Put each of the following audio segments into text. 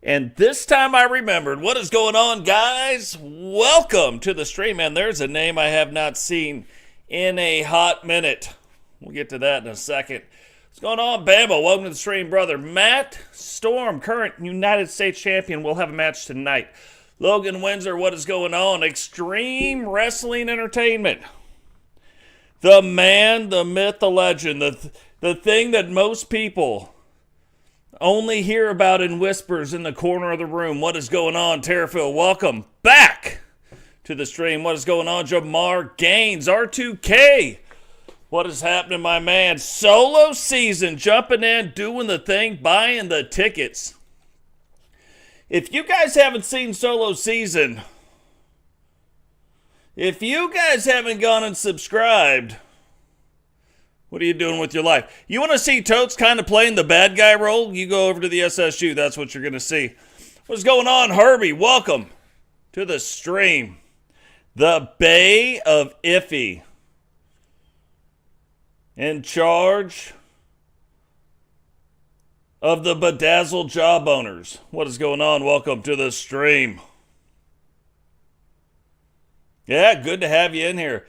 And this time I remembered. What is going on, guys? Welcome to the stream. And there's a name I have not seen in a hot minute. We'll get to that in a second. What's going on, Bama? Welcome to the stream, brother. Matt Storm, current United States champion, will have a match tonight. Logan Windsor, what is going on? Extreme Wrestling Entertainment. The man, the myth, the legend, the thing that most people only hear about in whispers in the corner of the room. What is going on, Terrafil? Welcome back to the stream. What is going on, Jamar Gaines? R2K. What is happening, my man? Solo season, jumping in, doing the thing, buying the tickets. If you guys haven't seen Solo season, if you guys haven't gone and subscribed, what are you doing with your life? You want to see Totes kind of playing the bad guy role? You go over to the SSU. That's what you're going to see. What's going on, Herbie? Welcome to the stream. The Bay of Iffy. In charge of the bedazzled jawboners. What is going on? Welcome to the stream. Yeah, good to have you in here.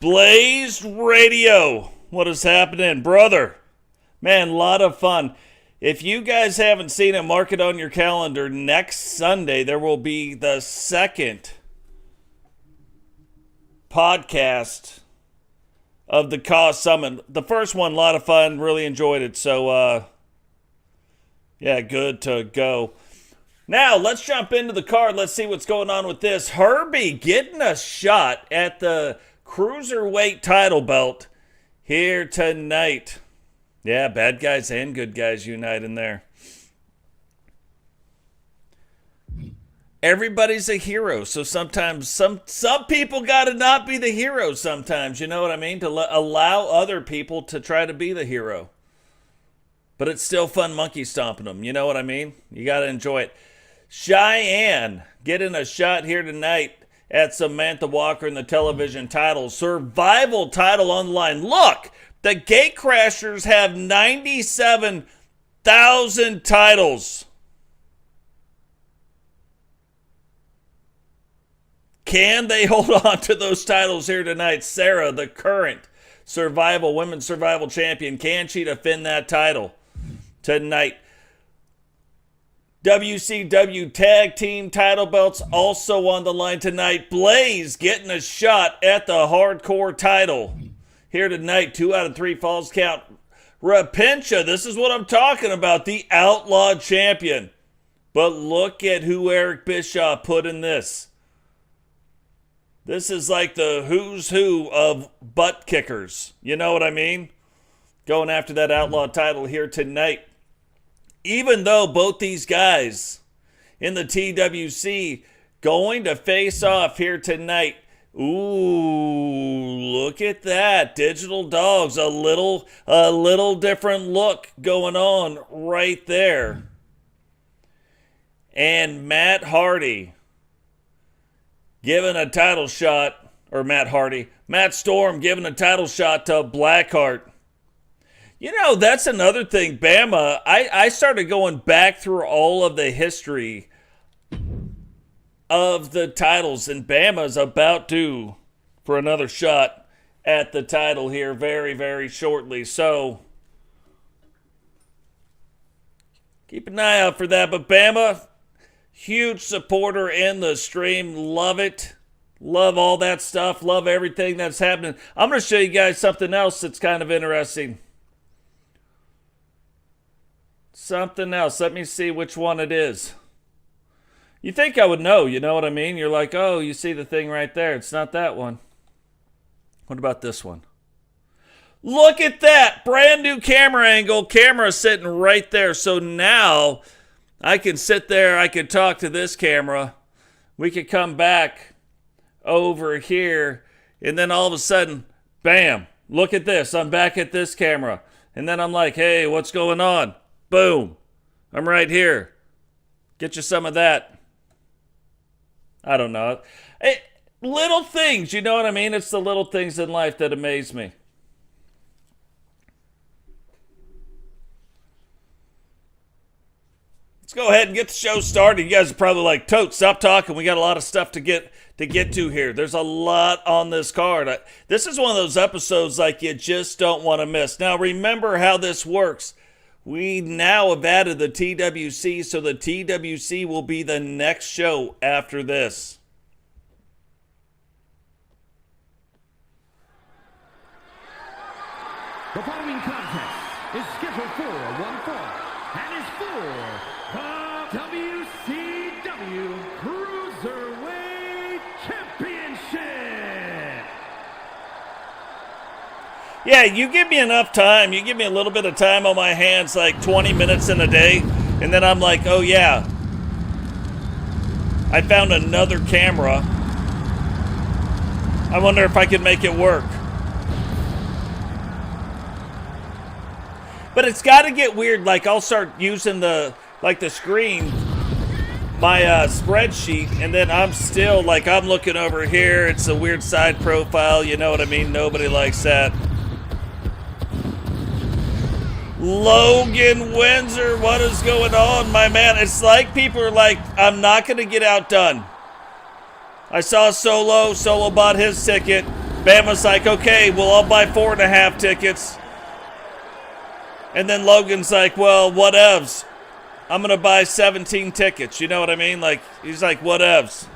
Blazed Radio. What is happening, brother? Man, a lot of fun. If you guys haven't seen it, mark it on your calendar. Next Sunday, there will be the second podcast of the Cause Summit. The first one, a lot of fun. Really enjoyed it. So, yeah, good to go. Now, let's jump into the card. Let's see what's going on with this. Herbie getting a shot at the Cruiserweight title belt here tonight. Yeah, bad guys and good guys unite in there. Everybody's a hero, so sometimes some people got to not be the hero sometimes, you know what I mean? To allow other people to try to be the hero. But it's still fun monkey stomping them, you know what I mean? You got to enjoy it. Cheyenne getting a shot here tonight at Samantha Walker in the television title. Survival title on the line. Look, the Gatecrashers have 97,000 titles. Can they hold on to those titles here tonight? Sarah, the current women's survival champion, can she defend that title tonight? WCW Tag Team title belts also on the line tonight. Blaze getting a shot at the hardcore title here tonight. 2 out of 3 falls count. Rapincha, this is what I'm talking about. The Outlaw champion. But look at who Eric Bischoff put in this. This is like the who's who of butt kickers. You know what I mean? Going after that Outlaw title here tonight. Even though both these guys in the TWC going to face off here tonight. Ooh, look at that. Digital Dogs, a little different look going on right there. And Matt Storm giving a title shot to Blackheart. You know, that's another thing, Bama. I started going back through all of the history of the titles, and Bama's about due for another shot at the title here very, very shortly. So, keep an eye out for that. But Bama, huge supporter in the stream. Love it. Love all that stuff. Love everything that's happening. I'm going to show you guys something else that's kind of interesting. Something else. Let me see which one it is. You think I would know, you know what I mean? You're like, oh, you see the thing right there. It's not that one. What about this one? Look at that. Brand new camera angle. Camera sitting right there. So now I can sit there. I can talk to this camera. We could come back over here. And then all of a sudden, bam. Look at this. I'm back at this camera. And then I'm like, hey, what's going on? Boom. I'm right here. Get you some of that. I don't know. Hey, little things, you know what I mean? It's the little things in life that amaze me. let's go ahead and get the show started. You guys are probably like, Tote, stop talking. We got a lot of stuff to get to here. There's a lot on this card. This is one of those episodes like you just don't want to miss. Now, remember how this works. We now have added the TWC, so the TWC will be the next show after this. The following contest is scheduled for one fall and is for the WCW Cruiserweight Championship. Yeah, you give me enough time. You give me a little bit of time on my hands, like 20 minutes in a day, and then I'm like, oh yeah, I found another camera. I wonder if I can make it work. But it's got to get weird. Like, I'll start using the screen, my spreadsheet, and then I'm still, like, I'm looking over here. It's a weird side profile. You know what I mean? Nobody likes that. Logan Windsor, what is going on, my man? It's like people are like, I'm not going to get outdone. I saw Solo bought his ticket. Bama's like, okay, we'll all buy 4.5 tickets. And then Logan's like, well, whatevs. I'm going to buy 17 tickets. You know what I mean? Like, he's like, whatevs.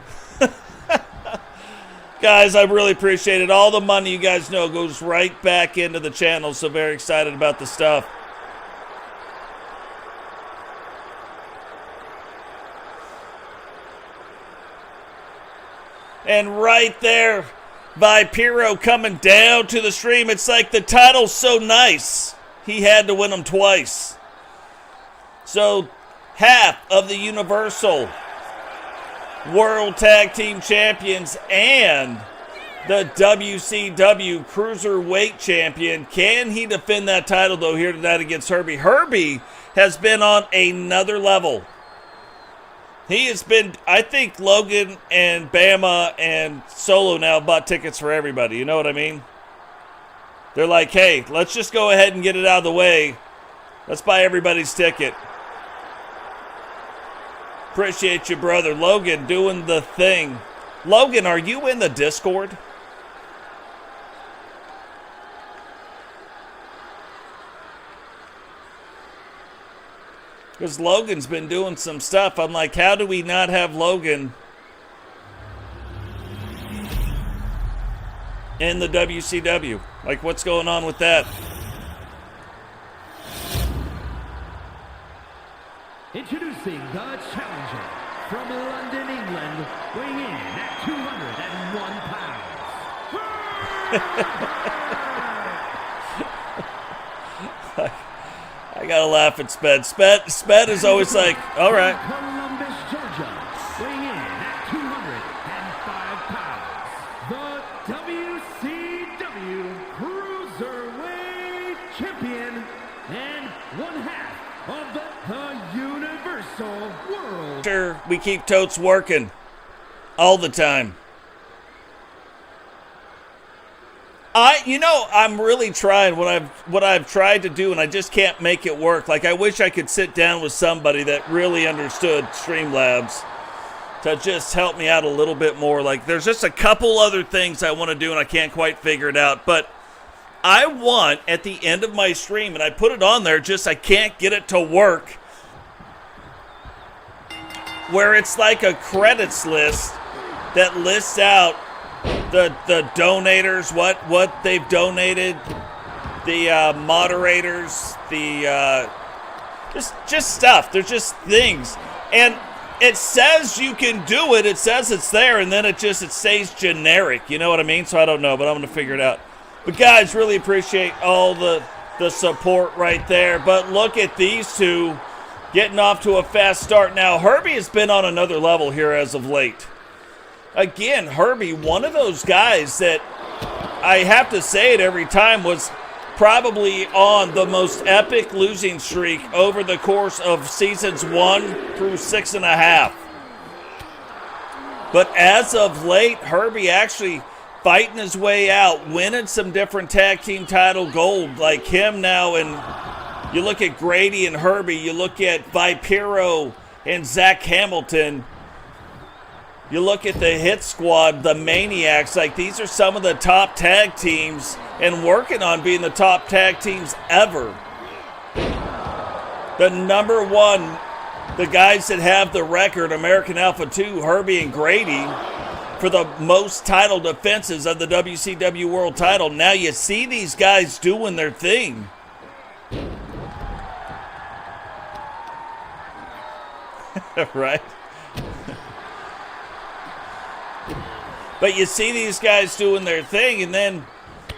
Guys, I really appreciate it. All the money, you guys know, goes right back into the channel. So very excited about the stuff. And right there, Vipiro coming down to the stream. It's like the title's so nice. He had to win them twice. So, half of the Universal World Tag Team Champions and the WCW Cruiserweight Champion. Can he defend that title, though, here tonight against Herbie? Herbie has been on another level. He has been, I think Logan and Bama and Solo now bought tickets for everybody. You know what I mean? They're like, hey, let's just go ahead and get it out of the way. Let's buy everybody's ticket. Appreciate you, brother. Logan doing the thing. Logan, are you in the Discord? Because Logan's been doing some stuff. I'm like, how do we not have Logan in the WCW? Like, what's going on with that? Introducing the challenger from London, England, weighing in at 201 pounds. I gotta laugh at Sped. Sped is always like, all right. Columbus, Georgia, weighing in at 205 pounds. The WCW Cruiserweight Champion and one half of the Universal World. Sure, we keep Totes working all the time. I'm really trying what I've tried to do, and I just can't make it work. Like, I wish I could sit down with somebody that really understood Streamlabs to just help me out a little bit more. Like, there's just a couple other things I want to do, and I can't quite figure it out. But I want, at the end of my stream, and I put it on there, just I can't get it to work, where it's like a credits list that lists out the donators, what they've donated, the moderators, the just stuff. There's just things, and it says you can do it. It says it's there, and then it stays generic. You know what I mean? So I don't know, but I'm gonna figure it out. But guys, really appreciate all the support right there. But look at these two getting off to a fast start. Now Herbie has been on another level here as of late. Again, Herbie, one of those guys that I have to say it every time was probably on the most epic losing streak over the course of seasons 1 through 6.5. But as of late, Herbie actually fighting his way out, winning some different tag team title gold, like him now. And you look at Grady and Herbie, you look at Vipiro and Zach Hamilton. You look at the Hit Squad, the Maniacs, like these are some of the top tag teams and working on being the top tag teams ever. The number one, the guys that have the record, American Alpha 2, Herbie and Grady, for the most title defenses of the WCW World title. Now you see these guys doing their thing. Right? But you see these guys doing their thing, and then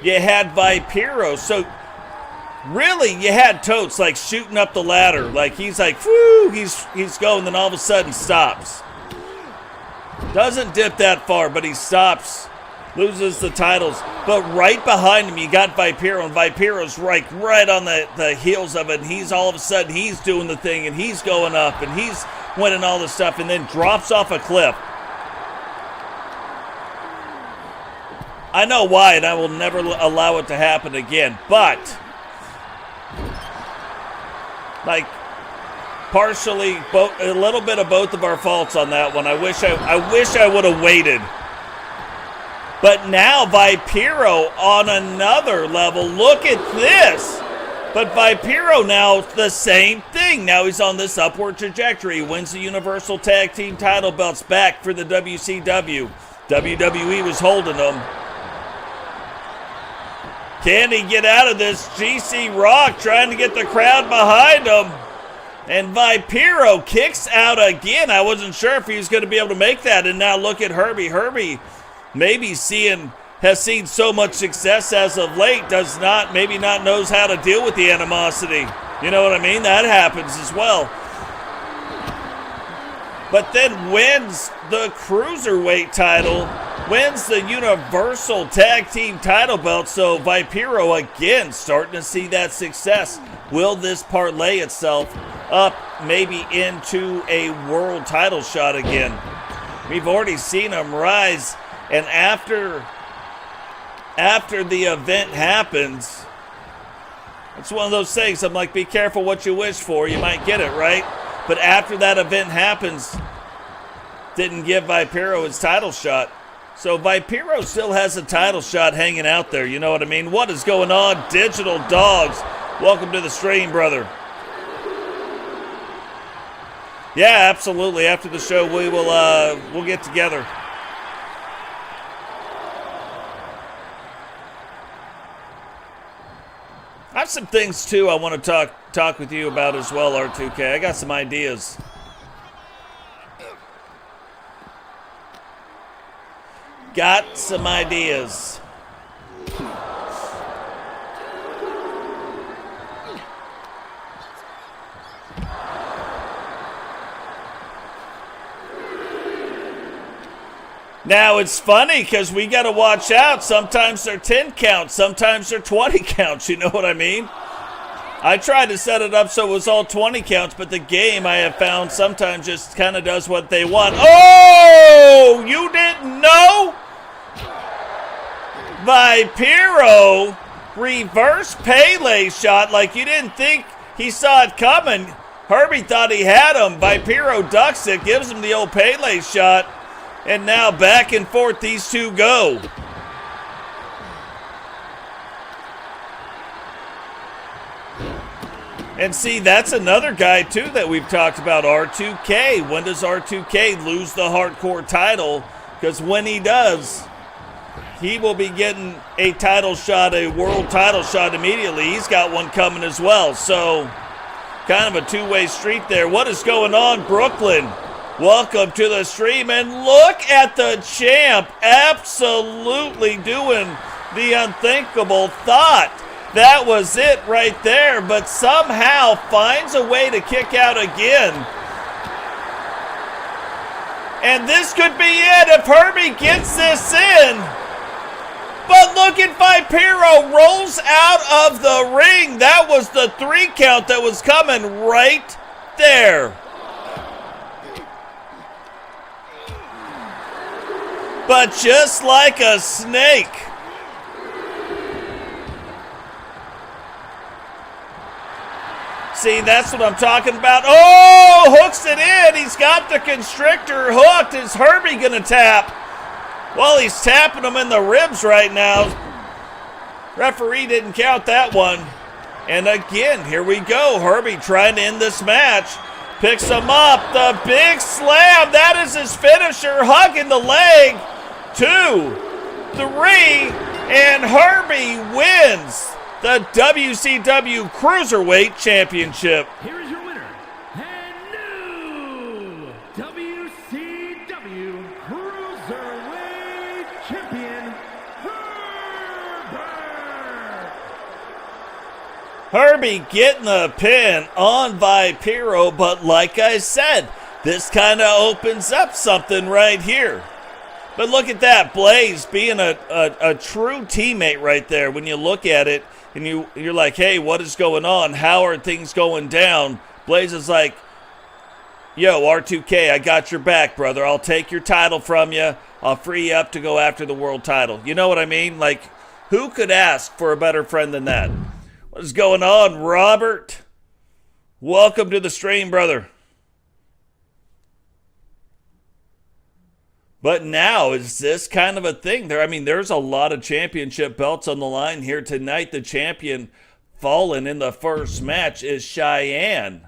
you had Vipiro. So really, you had Totes like shooting up the ladder. Like he's like, whoo, he's going, then all of a sudden stops. Doesn't dip that far, but he stops, loses the titles. But right behind him, you got Vipiro, and Vipiro's right on the heels of it. And he's all of a sudden, he's doing the thing, and he's going up, and he's winning all this stuff, and then drops off a cliff. I know why, and I will never allow it to happen again. But, like, partially, a little bit of both of our faults on that one. I wish I would have waited. But now Vipiro on another level. Look at this. But Vipiro now the same thing. Now he's on this upward trajectory. He wins the Universal Tag Team title belts back for the WCW. WWE was holding them. Can he get out of this? GC Rock trying to get the crowd behind him. And Vipiro kicks out again. I wasn't sure if he was going to be able to make that. And now look at Herbie. Herbie maybe has seen so much success as of late, maybe not knows how to deal with the animosity. You know what I mean? That happens as well. But then wins the Cruiserweight title, wins the Universal Tag Team title belt. So Vipiro again starting to see that success. Will this parlay itself up maybe into a world title shot again? We've already seen him rise, and after the event happens, it's one of those things. I'm like, be careful what you wish for. You might get it, right? But after that event happens, didn't give Vipiro his title shot. So Vipiro still has a title shot hanging out there. You know what I mean? What is going on? Digital Dogs, welcome to the stream, brother. Yeah, absolutely. After the show, we'll get together. I have some things too I want to talk with you about as well, R2K. I got some ideas. Got some ideas. Now, it's funny because we got to watch out. Sometimes they're 10 counts. Sometimes they're 20 counts. You know what I mean? I tried to set it up so it was all 20 counts, but the game, I have found, sometimes just kind of does what they want. Oh! You didn't know? Vipiro reverse Pele shot like you didn't think he saw it coming. Herbie thought he had him. Vipiro ducks it, gives him the old Pele shot. And now back and forth these two go. And see, that's another guy too that we've talked about, R2K. When does R2K lose the hardcore title? Because when he does, he will be getting a title shot, a world title shot immediately. He's got one coming as well. So kind of a two-way street there. What is going on, Brooklyn? Welcome to the stream, and look at the champ absolutely doing the unthinkable. Thought that was it right there, but somehow finds a way to kick out again. And this could be it if Herbie gets this in. But look at Vipiro rolls out of the ring. That was the 3 count that was coming right there. But just like a snake. See, that's what I'm talking about. Oh, hooks it in. the constrictor hooked. Is Herbie going to tap? Well, he's tapping him in the ribs right now. Referee didn't count that one. And again, here we go. Herbie trying to end this match. Picks him up. The big slam. That is his finisher. Hugging the leg. 2, 3, and Herbie wins the WCW Cruiserweight Championship. Here is your winner, and new WCW Cruiserweight Champion, Herbert. Herbie getting the pin on Vampiro, but like I said, this kind of opens up something right here. But look at that, Blaze being a true teammate right there. When you look at it and you're like, hey, what is going on? How are things going down? Blaze is like, yo, R2K, I got your back, brother. I'll take your title from you. I'll free you up to go after the world title. You know what I mean? Like, who could ask for a better friend than that? What is going on, Robert? Welcome to the stream, brother. But now, is this kind of a thing? There's a lot of championship belts on the line here tonight. The champion fallen in the first match is Cheyenne.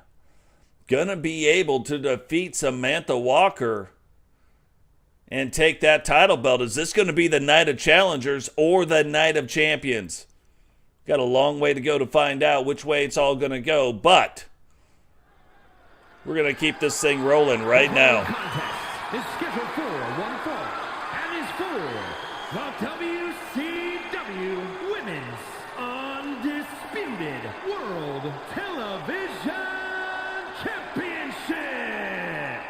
Gonna be able to defeat Samantha Walker and take that title belt. Is this going to be the night of challengers or the night of champions? Got a long way to go to find out which way it's all going to go, but we're going to keep this thing rolling right now. Is scheduled for one fall and is for the WCW Women's Undisputed World Television Championship.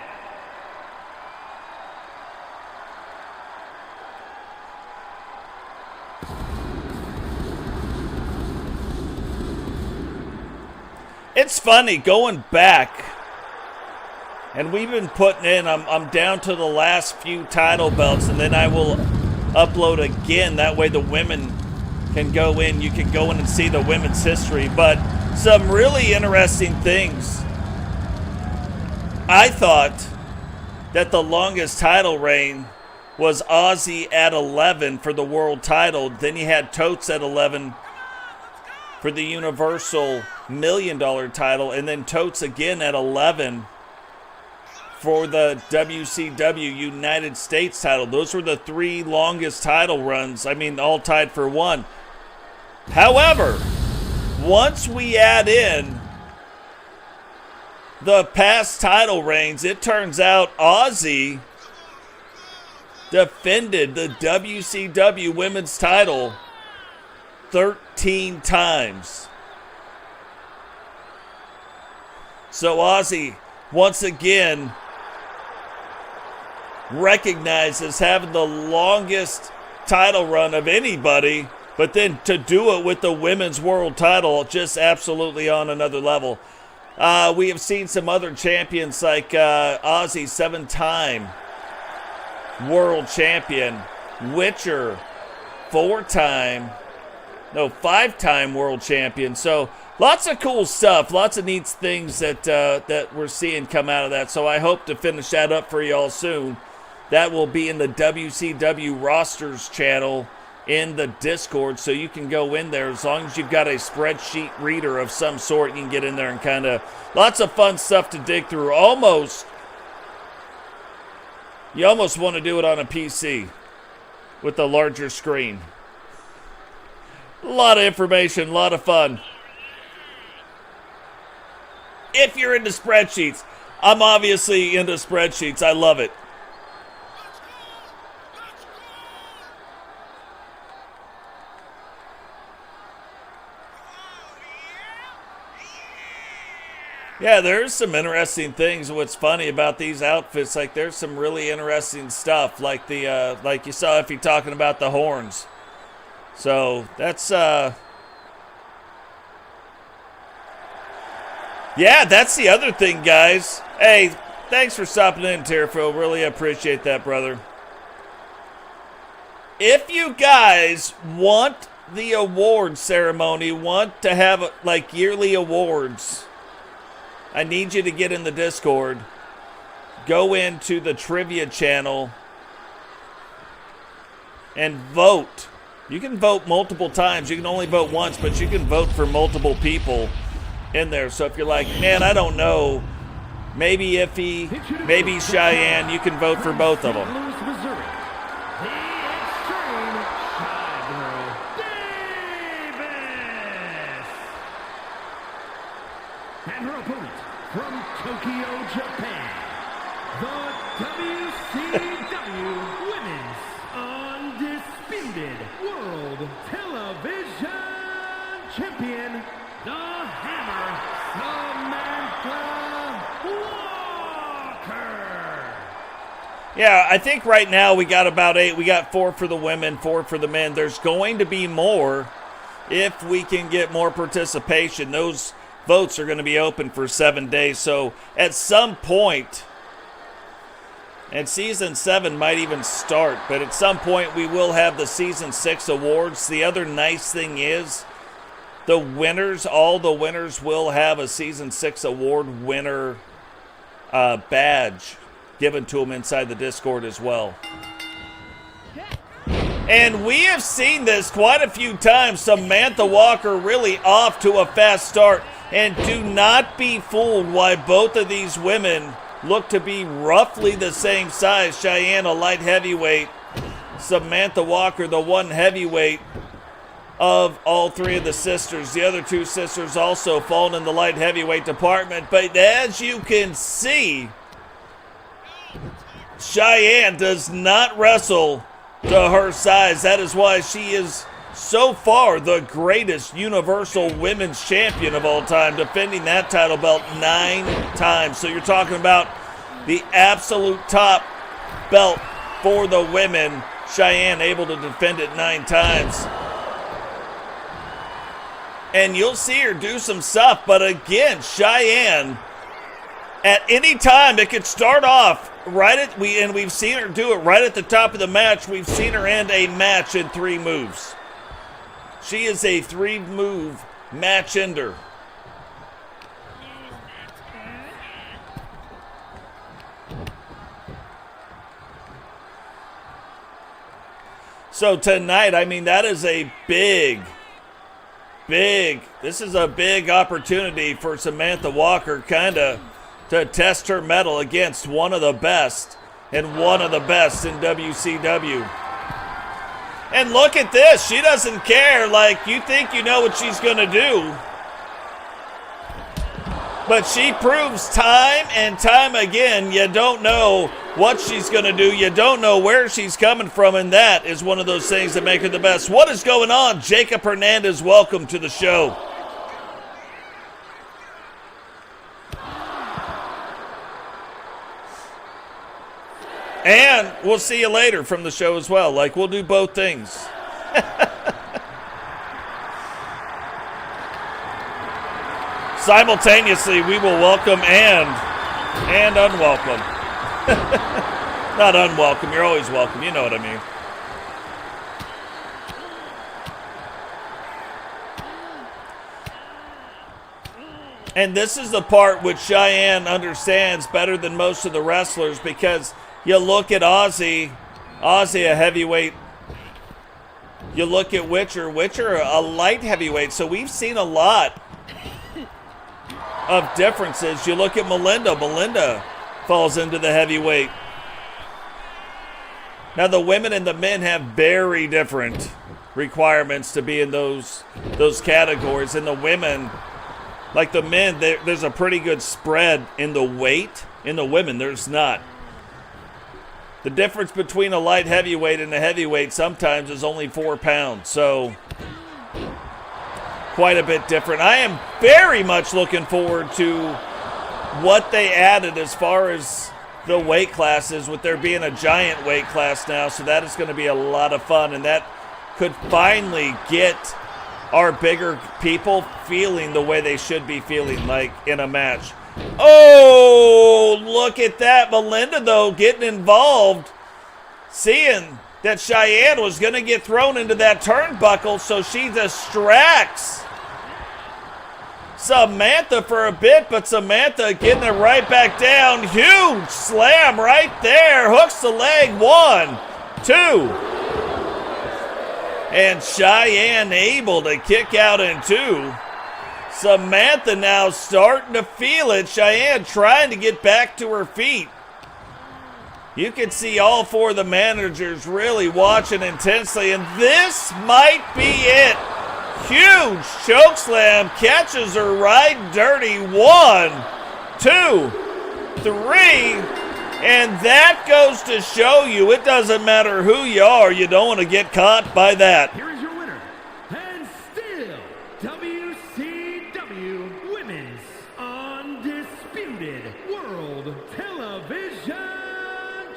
It's funny going back. And we've been putting in, I'm down to the last few title belts, and then I will upload again. That way the women can go in. You can go in and see the women's history. But some really interesting things. I thought that the longest title reign was Ozzy at 11 for the world title. Then you had Totes at 11 for the Universal $1 million title. And then Totes again at 11 for the WCW United States title. Those were the 3 longest title runs. All tied for 1. However, once we add in the past title reigns, it turns out Ozzy defended the WCW Women's title 13 times. So Ozzy, once again, recognized as having the longest title run of anybody, but then to do it with the women's world title, just absolutely on another level. We have seen some other champions like Ozzy, 7-time world champion, Witcher, 5-time world champion. So lots of cool stuff, lots of neat things that we're seeing come out of that. So I hope to finish that up for y'all soon. That will be in the WCW Rosters channel in the Discord, so you can go in there. As long as you've got a spreadsheet reader of some sort, you can get in there and kind of, lots of fun stuff to dig through. You almost want to do it on a PC with a larger screen. A lot of information, a lot of fun. If you're into spreadsheets, I'm obviously into spreadsheets. I love it. Yeah, there's some interesting things. What's funny about these outfits, like there's some really interesting stuff, like the like you saw if you're talking about the horns. So that's yeah, that's the other thing, guys. Hey, thanks for stopping in, Tierfil. Really appreciate that, brother. If you guys want the award ceremony, want to have like yearly awards, I need you to get in the Discord. go into the trivia channel and vote. You can vote multiple times. You can only vote once, but you can vote for multiple people in there. So if you're like, man, I don't know, maybe Iffy, maybe Cheyenne, you can vote for both of them. Louis, Missouri, the Extreme Shybro Davis. And her opponent from Tokyo, Japan, the WCW Women's Undisputed World Television Champion, the Hammer, Samantha Walker. Yeah, I think right now we got about 8. We got 4 for the women, 4 for the men. There's going to be more if we can get more participation. Those votes are going to be open for 7 days. So at some point, and Season 7 might even start, but at some point we will have the Season 6 awards. The other nice thing is the winners, all the winners will have a Season 6 award winner badge given to them inside the Discord as well. And we have seen this quite a few times. Samantha Walker really off to a fast start. And do not be fooled why both of these women look to be roughly the same size. Cheyenne, a light heavyweight. Samantha Walker, the one heavyweight of all 3 of the sisters. The other 2 sisters also fall in the light heavyweight department. But as you can see, Cheyenne does not wrestle to her size. That is why she is so far the greatest Universal Women's Champion of all time, defending that title belt 9 times. So you're talking about the absolute top belt for the women. Cheyenne able to defend it 9 times. And you'll see her do some stuff, but again, Cheyenne, at any time it could start off right at, and we've seen her do it right at the top of the match. We've seen her end a match in 3 moves. She is a 3-move match ender. So tonight, I mean, that is a big, this is a big opportunity for Samantha Walker kind of to test her mettle against one of the best and one of the best in WCW. And look at this. She doesn't care. Like, you think you know what she's going to do. But she proves time and time again you don't know what she's going to do. You don't know where she's coming from, and that is one of those things that make her the best. What is going on? Jacob Hernandez, welcome to the show. And we'll see you later from the show as well. Like, we'll do both things. Simultaneously, we will welcome and unwelcome. Not unwelcome. You're always welcome. You know what I mean. And this is the part which Cheyenne understands better than most of the wrestlers, because you look at Ozzy a heavyweight. You look at Witcher a light heavyweight. So we've seen a lot of differences. You look at Melinda falls into the heavyweight. Now the women and the men have very different requirements to be in those categories. And the women, like the men, there's a pretty good spread in the weight. In the women, there's not. The difference between a light heavyweight and a heavyweight sometimes is only 4 pounds. So quite a bit different. I am very much looking forward to what they added as far as the weight classes, with there being a giant weight class now. So that is going to be a lot of fun, and that could finally get our bigger people feeling the way they should be feeling, like in a match. Oh, look at that. Melinda, though, getting involved, seeing that Cheyenne was going to get thrown into that turnbuckle, so she distracts Samantha for a bit, but Samantha getting it right back down. Huge slam right there. Hooks the leg. 1, 2. And Cheyenne able to kick out in 2. Samantha now starting to feel it. Cheyenne trying to get back to her feet. You can see all 4 of the managers really watching intensely, and this might be it. Huge chokeslam, catches her right dirty. 1, 2, 3, and that goes to show you it doesn't matter who you are, you don't want to get caught by that. Here is your winner, and still WCW Women's Undisputed World Television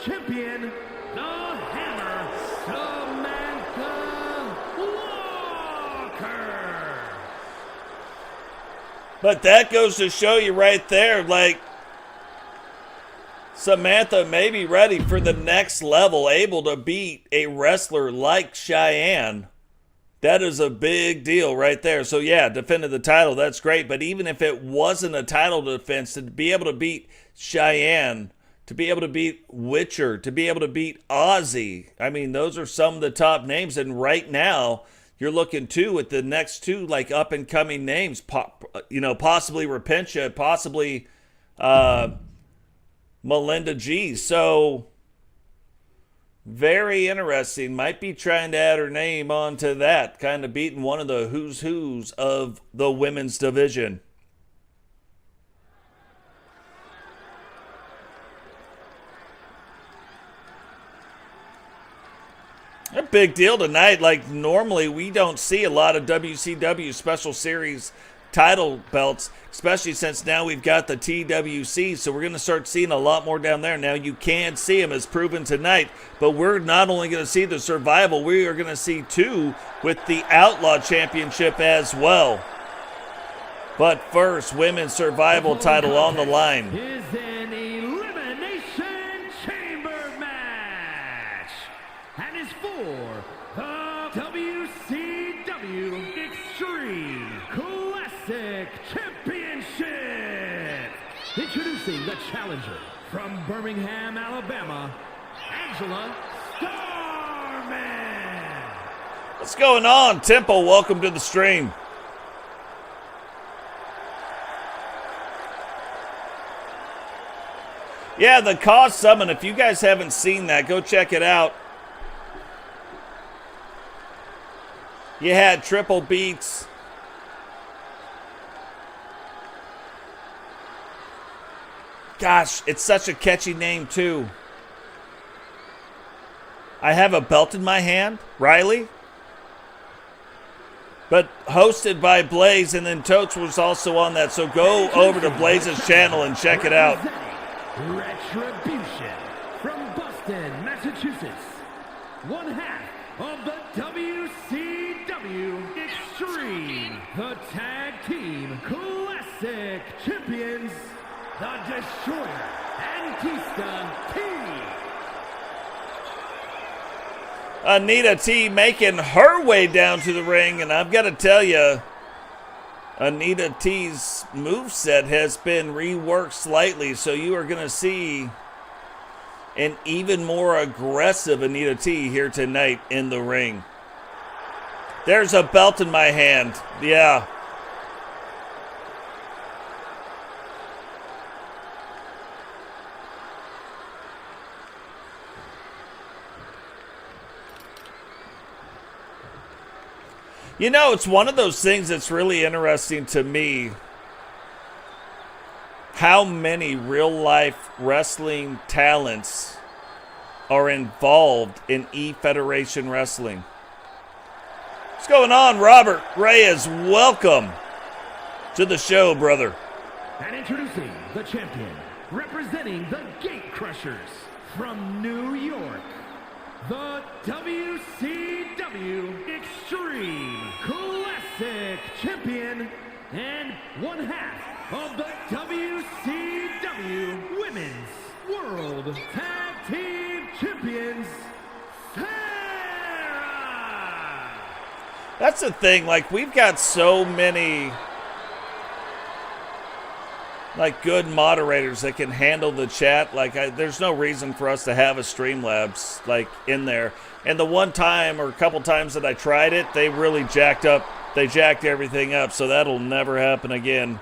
Champion, the Hammer, Samantha Walker. But that goes to show you right there, like, Samantha may be ready for the next level, able to beat a wrestler like Cheyenne. That is a big deal right there. So yeah, defended the title, that's great. But even if it wasn't a title defense, to be able to beat Cheyenne, to be able to beat Witcher, to be able to beat Ozzy, I mean, those are some of the top names. And right now, you're looking too at the next 2 like up and coming names, possibly Repentia, possibly Melinda G. So very interesting. Might be trying to add her name onto that, kind of beating one of the who's who's of the women's division. A big deal tonight. Like, normally we don't see a lot of WCW Special Series title belts, especially since now we've got the TWC, so we're going to start seeing a lot more down there. Now you can see them as proven tonight, but we're not only going to see the Survival, we are going to see 2 with the Outlaw Championship as well. But first, Women's Survival title on the line. Is an Elimination Chamber match, and is for the WCW Extreme Classic Championship. Introducing the challenger from Birmingham, Alabama, Angela Starman. What's going on, Temple? Welcome to the stream. Yeah, the Cause Summon, if you guys haven't seen that, go check it out. You had Triple Beats. Gosh, it's such a catchy name, too. I have a belt in my hand, Riley. But hosted by Blaze, and then Totes was also on that. So go over to Blaze's channel and check it out. Retribution from Boston, Massachusetts. One half of the WCW Extreme, the Tag Team Classic Champions, the Destroyer, Antista T. Anita T making her way down to the ring, and I've got to tell you, Anita T's moveset has been reworked slightly, so you are going to see an even more aggressive Anita T here tonight in the ring. There's a belt in my hand. Yeah. You know, it's one of those things that's really interesting to me, how many real-life wrestling talents are involved in E-Federation Wrestling. What's going on, Robert Reyes? Welcome to the show, brother. And introducing the champion, representing the Gate Crushers from New York, the WCW Extreme Classic Champion and one half of the WCW Women's World Tag Team Champions, Sarah. That's the thing, like, we've got so many like good moderators that can handle the chat. Like there's no reason for us to have a Streamlabs like in there. And the one time or a couple times that I tried it, they really jacked everything up, so that'll never happen again.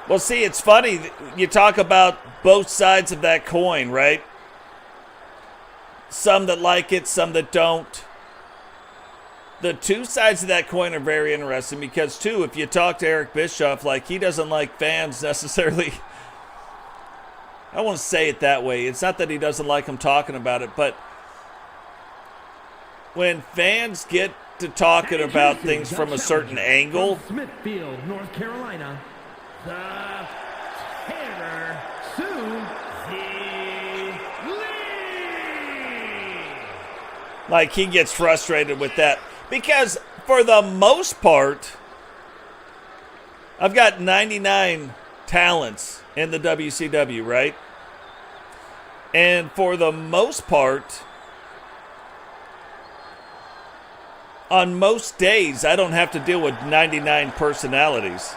Well, see, it's funny. You talk about both sides of that coin, right? Some that like it, some that don't. The two sides of that coin are very interesting because, too, if you talk to Eric Bischoff, like, he doesn't like fans necessarily. I won't say it that way. It's not that he doesn't like them talking about it, but when fans get to talking about things from a certain angle. Smithfield, North Carolina. The Terror, Susie Lee. Like, he gets frustrated with that. Because, for the most part, I've got 99 talents in the WCW, right? And for the most part, on most days, I don't have to deal with 99 personalities.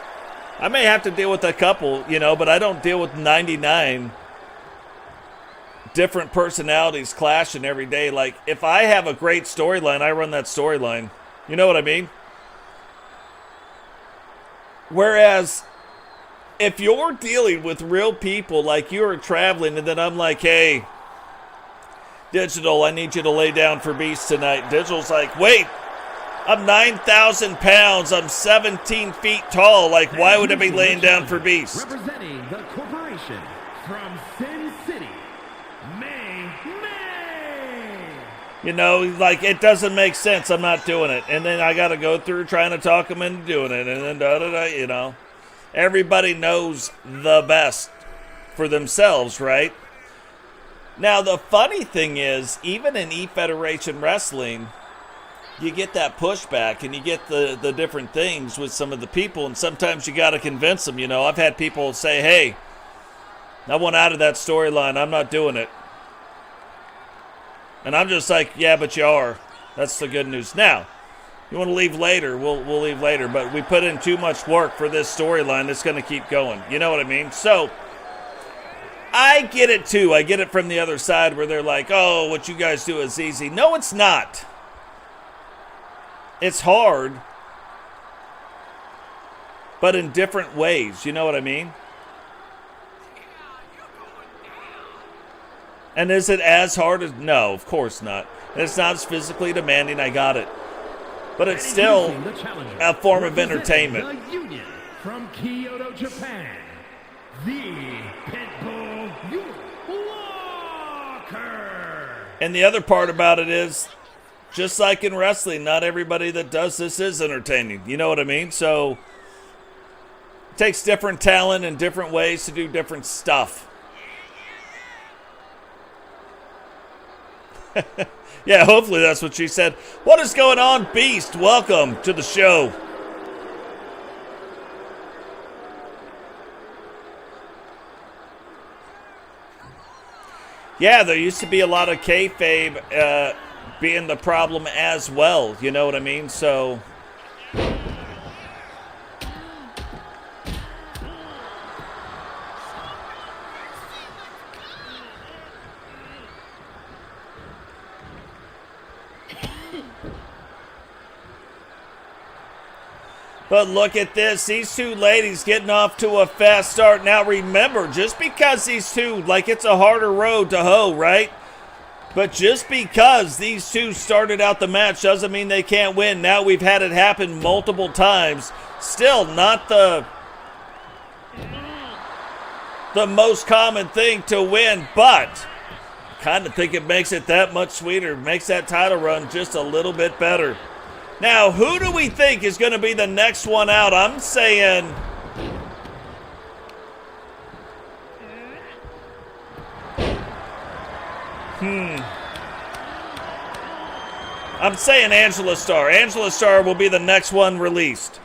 I may have to deal with a couple, you know, but I don't deal with 99 different personalities clashing every day. Like, if I have a great storyline, I run that storyline. You know what I mean? Whereas, if you're dealing with real people, like you're traveling, and then I'm like, hey, Digital, I need you to lay down for Beast tonight. Digital's like, wait. I'm 9,000 pounds. I'm 17 feet tall. Like, why would I be laying down for Beast? Representing the corporation from Sin City, May. You know, like, it doesn't make sense. I'm not doing it. And then I got to go through trying to talk them into doing it. And then da-da-da, you know. Everybody knows the best for themselves, right? Now, the funny thing is, even in E-Federation Wrestling, you get that pushback and you get the different things with some of the people, and sometimes you got to convince them. You know, I've had people say, hey, I want out of that storyline. I'm not doing it. And I'm just like, yeah, but you are. That's the good news. Now, you want to leave later, we'll leave later, but we put in too much work for this storyline. It's going to keep going. You know what I mean? So, I get it too. I get it from the other side where they're like, oh, what you guys do is easy. No, it's not. It's hard, but in different ways. You know what I mean? And is it as hard as... No, of course not. It's not as physically demanding. I got it. But it's still a form of entertainment. The Union from Kyoto, Japan. The Pitbull Walker. And the other part about it is, just like in wrestling, not everybody that does this is entertaining. You know what I mean? So, it takes different talent and different ways to do different stuff. Yeah, hopefully that's what she said. What is going on, Beast? Welcome to the show. Yeah, there used to be a lot of kayfabe being the problem as well. You know what I mean? So... But look at this. These two ladies getting off to a fast start. Now remember, just because these two, like it's a harder road to hoe, right? But just because these two started out the match doesn't mean they can't win. Now we've had it happen multiple times. Still not the most common thing to win, but kind of think it makes it that much sweeter. Makes that title run just a little bit better. Now, who do we think is going to be the next one out? I'm saying... I'm saying Angela Starr. Angela Starr will be the next one released.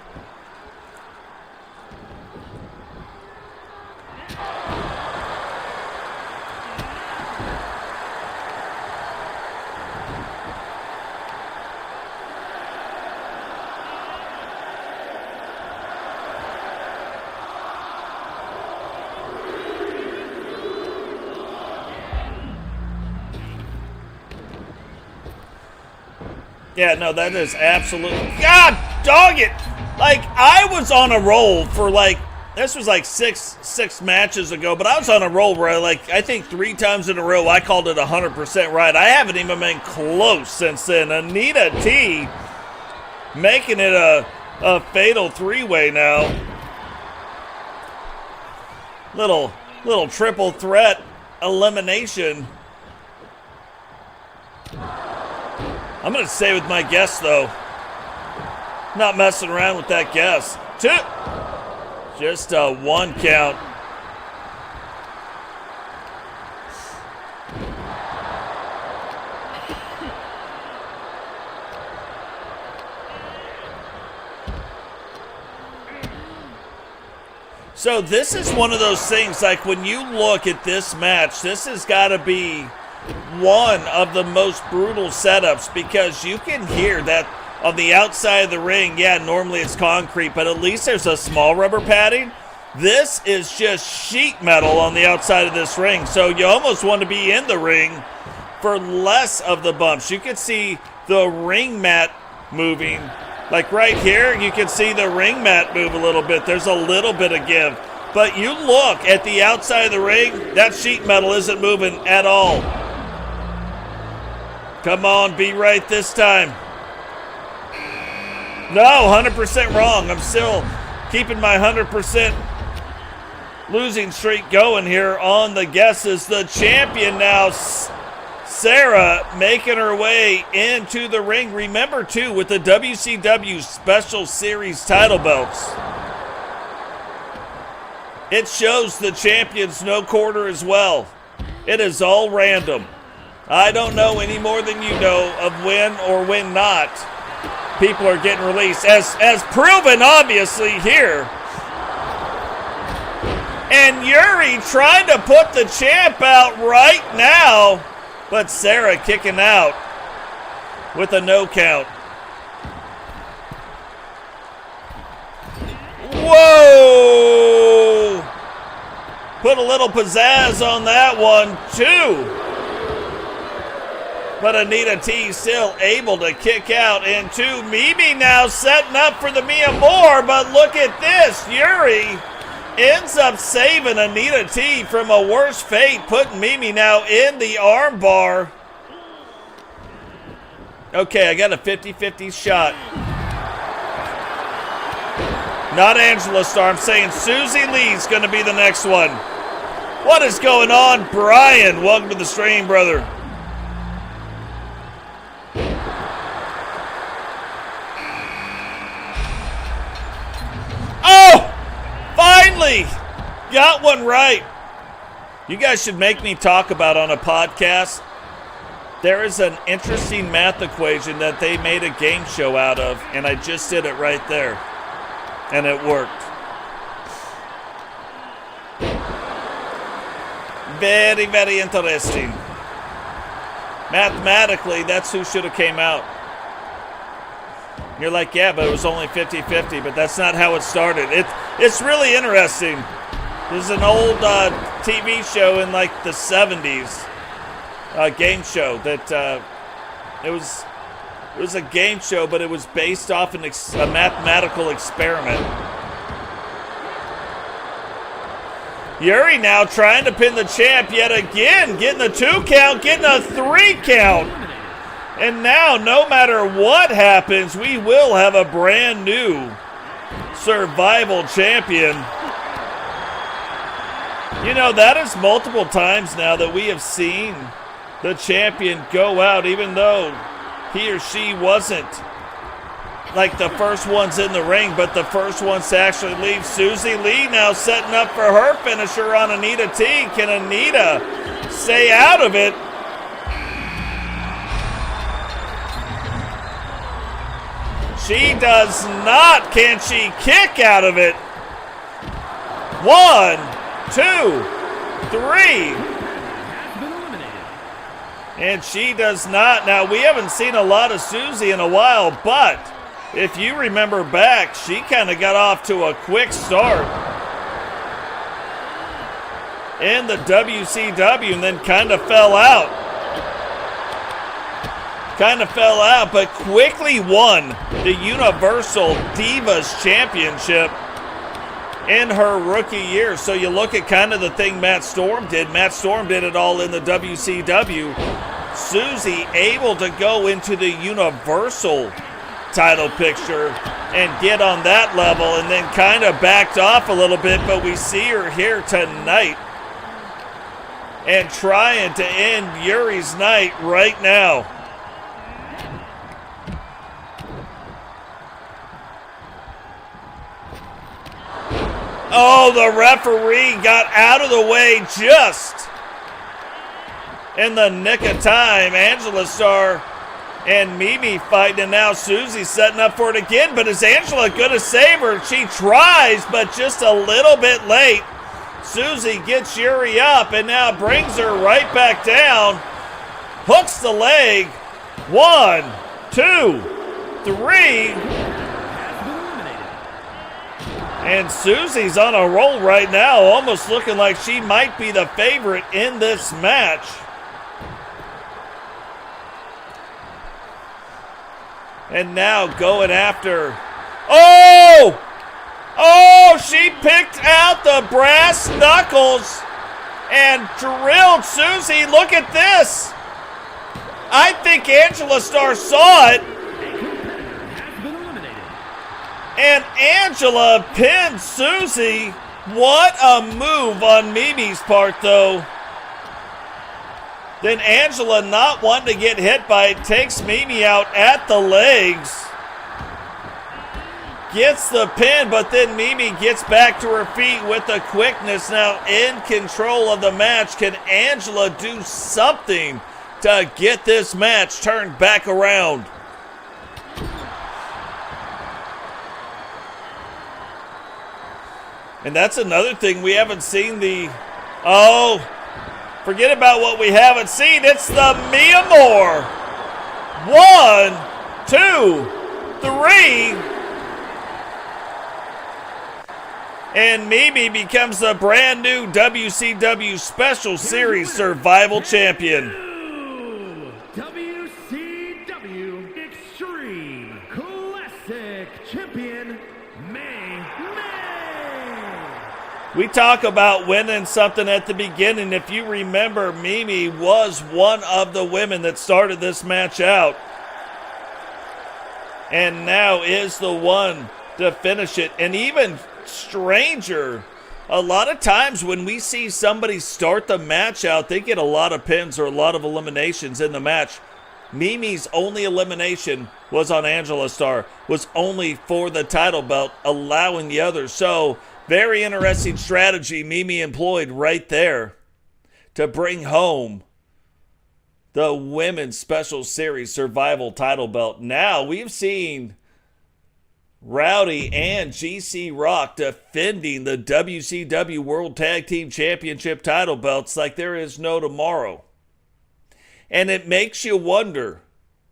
Yeah, no, that is absolutely... God dog it! Like, I was on a roll for, like... This was like six matches ago, but I was on a roll where, I think 3 times in a row I called it 100% right. I haven't even been close since then. Anita T making it a fatal 3-way now. Little triple threat elimination. I'm going to stay with my guess, though. Not messing around with that guess. 2. Just a 1 count. So this is one of those things, like when you look at this match, this has got to be one of the most brutal setups, because you can hear that on the outside of the ring. Yeah, normally it's concrete, but at least there's a small rubber padding. This is just sheet metal on the outside of this ring, so you almost want to be in the ring for less of the bumps. You can see the ring mat moving. Like right here, you can see the ring mat move a little bit. There's a little bit of give. But you look at the outside of the ring, that sheet metal isn't moving at all. Come on, be right this time. No, 100% wrong. I'm still keeping my 100% losing streak going here on the guesses. The champion now, Sarah, making her way into the ring. Remember, too, with the WCW Special Series title belts, it shows the champion's no quarter as well. It is all random. I don't know any more than you know of when or when not people are getting released, as proven obviously here. And Yuri trying to put the champ out right now, but Sarah kicking out with a no count. Whoa! Put a little pizzazz on that one too. But Anita T still able to kick out into Mimi now setting up for the Mia Moore. But look at this. Yuri ends up saving Anita T from a worse fate, putting Mimi now in the armbar. Okay, I got a 50-50 shot. Not Angela Starr. I'm saying Susie Lee's going to be the next one. What is going on, Brian? Welcome to the stream, brother. Oh! Finally! Got one right. You guys should make me talk about on a podcast. There is an interesting math equation that they made a game show out of, and I just did it right there. And it worked. Very, very interesting. Mathematically, that's who should have came out. You're like, yeah, but it was only 50-50, but that's not how it started. It's really interesting. This is an old TV show in like the 70s, game show that it was a game show, but it was based off a mathematical experiment. Yuri now trying to pin the champ yet again, getting a 2 count, getting a 3 count. And now, no matter what happens, we will have a brand new survival champion. You know, that is multiple times now that we have seen the champion go out, even though he or she wasn't like the first ones in the ring, but the first ones to actually leave. Susie Lee now setting up for her finisher on Anita T. Can Anita stay out of it? She does not. Can she kick out of it? 1, 2, 3. And she does not. Now, we haven't seen a lot of Susie in a while, but if you remember back, she kind of got off to a quick start in the WCW and then kind of fell out. kind of fell out, but quickly won the Universal Divas Championship in her rookie year. So you look at kind of the thing Matt Storm did. Matt Storm did it all in the WCW. Susie able to go into the Universal title picture and get on that level, and then kind of backed off a little bit, but we see her here tonight and trying to end Yuri's night right now. Oh, the referee got out of the way just in the nick of time. Angela Starr and Mimi fighting, and now Susie setting up for it again. But is Angela going to save her? She tries, but just a little bit late. Susie gets Yuri up and now brings her right back down. Hooks the leg. 1, 2, 3. And Susie's on a roll right now, almost looking like she might be the favorite in this match. And now going after. Oh! Oh, she picked out the brass knuckles and drilled Susie. Look at this. I think Angela Starr saw it. And Angela pinned Susie. What a move on Mimi's part, though. Then Angela, not wanting to get hit by it, takes Mimi out at the legs. Gets the pin, but then Mimi gets back to her feet with the quickness. Now in control of the match. Can Angela do something to get this match turned back around? And that's another thing we haven't seen forget about what we haven't seen. It's the Mia Moore. 1, 2, 3. And Mimi becomes the brand new WCW Special Series Survival Champion. WCW Extreme Classic Champion, May. We talk about winning something at the beginning. If you remember, Mimi was one of the women that started this match out. And now is the one to finish it. And even stranger, a lot of times when we see somebody start the match out, they get a lot of pins or a lot of eliminations in the match. Mimi's only elimination was on Angela Starr, was only for the title belt, allowing the others. So, very interesting strategy Mimi employed right there to bring home the Women's Special Series Survival title belt. Now we've seen Rowdy and GC Rock defending the WCW World Tag Team Championship title belts like there is no tomorrow. And it makes you wonder,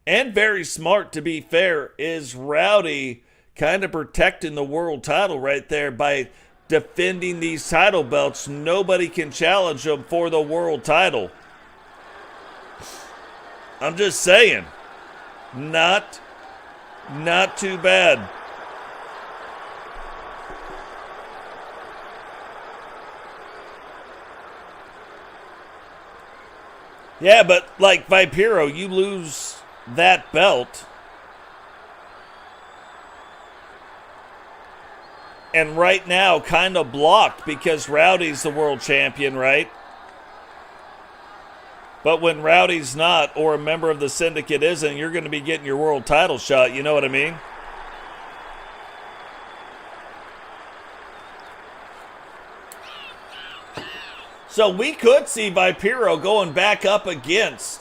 and very smart to be fair, is Rowdy kind of protecting the world title right there by defending these title belts? Nobody can challenge them for the world title. I'm just saying, not too bad. Yeah, but like Vipiro, you lose that belt. And right now, kind of blocked because Rowdy's the world champion, right? But when Rowdy's not, or a member of the syndicate isn't, you're going to be getting your world title shot. You know what I mean? So we could see Vipiro going back up against,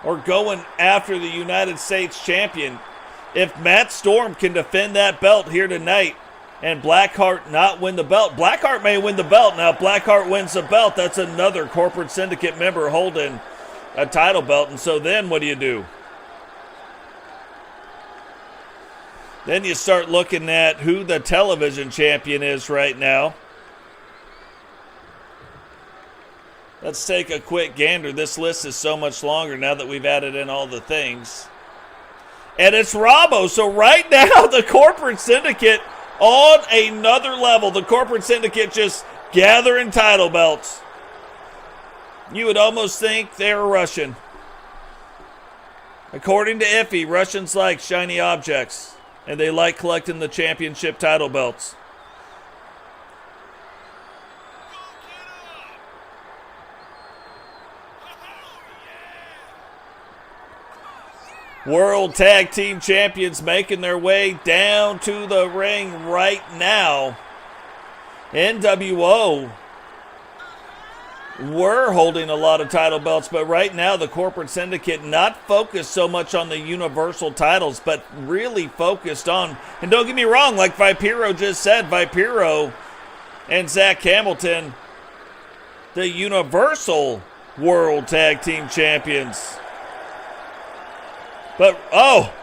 or going after the United States champion. If Matt Storm can defend that belt here tonight and Blackheart not win the belt, Blackheart may win the belt. Now, if Blackheart wins the belt, that's another corporate syndicate member holding a title belt. And so then what do? Then you start looking at who the television champion is right now. Let's take a quick gander. This list is so much longer now that we've added in all the things. And it's Rabo. So right now, the corporate syndicate on another level. The corporate syndicate just gathering title belts. You would almost think they're Russian. According to Iffy, Russians like shiny objects, and they like collecting the championship title belts. World Tag Team Champions making their way down to the ring right now. NWO were holding a lot of title belts, but right now the corporate syndicate not focused so much on the universal titles, but really focused on, and don't get me wrong, like Vipiro just said, Vipiro and Zach Hamilton, the Universal World Tag Team Champions. But, oh,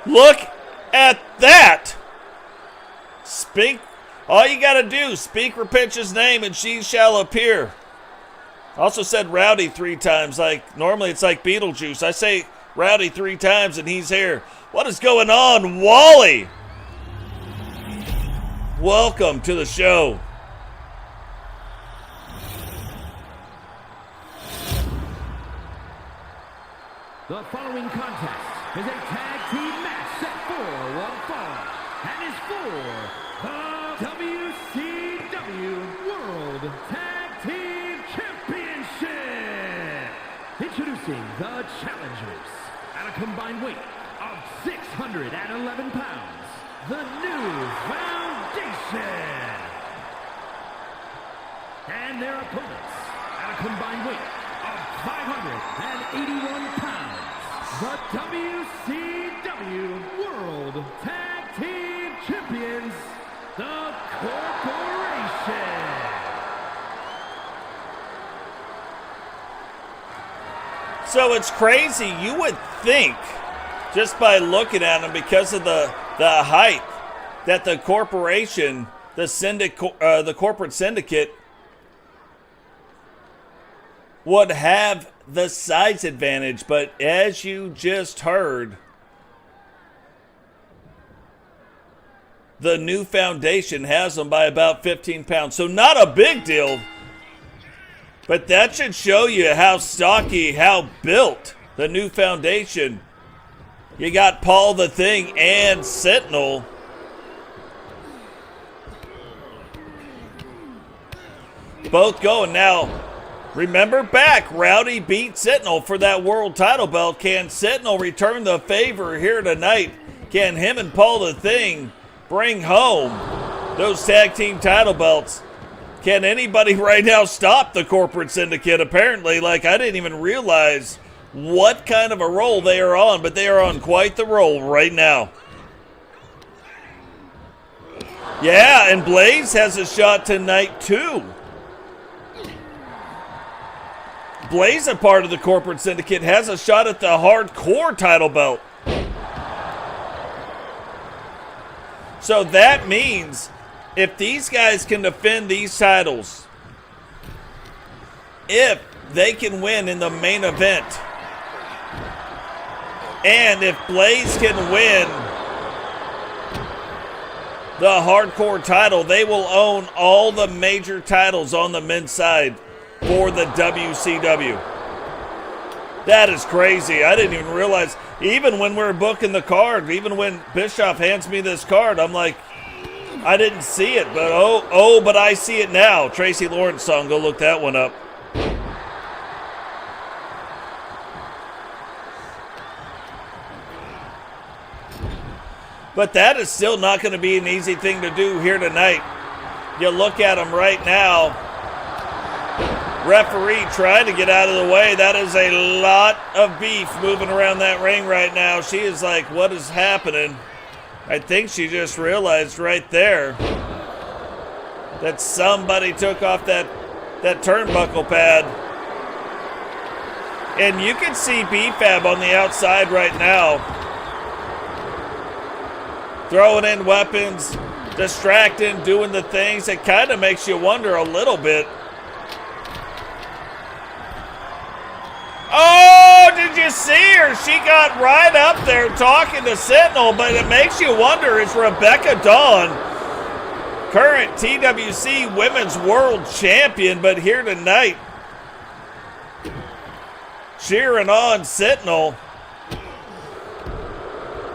look at that. All you got to do, speak Repitch's name and she shall appear. Also said Rowdy 3 times. Like, normally it's like Beetlejuice. I say Rowdy 3 times and he's here. What is going on, Wally? Welcome to the show. The following contest is a tag team match set for one fall and is for the WCW World Tag Team Championship. Introducing the challengers at a combined weight of 611 pounds, the New Foundation. And their opponents at a combined weight of 581 pounds. The WCW World Tag Team Champions, the Corporation. So it's crazy. You would think, just by looking at them, because of the height, that the corporation, the corporate syndicate, would have the size advantage, but as you just heard, the New Foundation has them by about 15 pounds. So not a big deal, but that should show you how stocky, how built the New Foundation. You got Paul the Thing and Sentinel. Both going now. Remember back, Rowdy beat Sentinel for that world title belt. Can Sentinel return the favor here tonight? Can him and Paul the Thing bring home those tag team title belts? Can anybody right now stop the corporate syndicate? Apparently, like, I didn't even realize what kind of a roll they are on, but they are on quite the roll right now. Yeah, and Blaze has a shot tonight too. Blaze, a part of the corporate syndicate, has a shot at the hardcore title belt. So that means if these guys can defend these titles, if they can win in the main event, and if Blaze can win the hardcore title, they will own all the major titles on the men's side for the WCW. That is crazy. I didn't even realize, even when we're booking the card, even when Bischoff hands me this card, I'm like, I didn't see it, but but I see it now. Tracy Lawrence song, go look that one up. But that is still not going to be an easy thing to do here tonight. You look at them right now. Referee trying to get out of the way. That is a lot of beef moving around that ring right now. She is like, what is happening? I think she just realized right there that somebody took off that turnbuckle pad. And you can see B-Fab on the outside right now, throwing in weapons, distracting, doing the things. It kind of makes you wonder a little bit Oh, did you see her? She got right up there talking to Sentinel, but it makes you wonder, is Rebecca Dawn, current TWC Women's World Champion, but here tonight, cheering on Sentinel.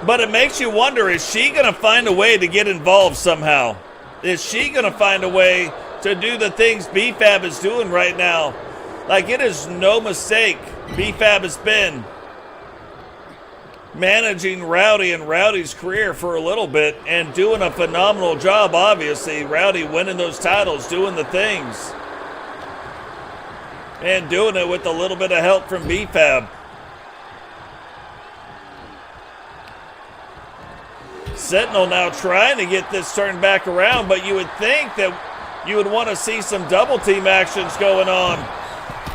But it makes you wonder, is she going to find a way to get involved somehow? Is she going to find a way to do the things BFAB is doing right now? Like, it is no mistake BFAB has been managing Rowdy and Rowdy's career for a little bit and doing a phenomenal job, obviously. Rowdy winning those titles, doing the things, and doing it with a little bit of help from BFAB. Sentinel now trying to get this turned back around, but you would think that you would want to see some double team actions going on.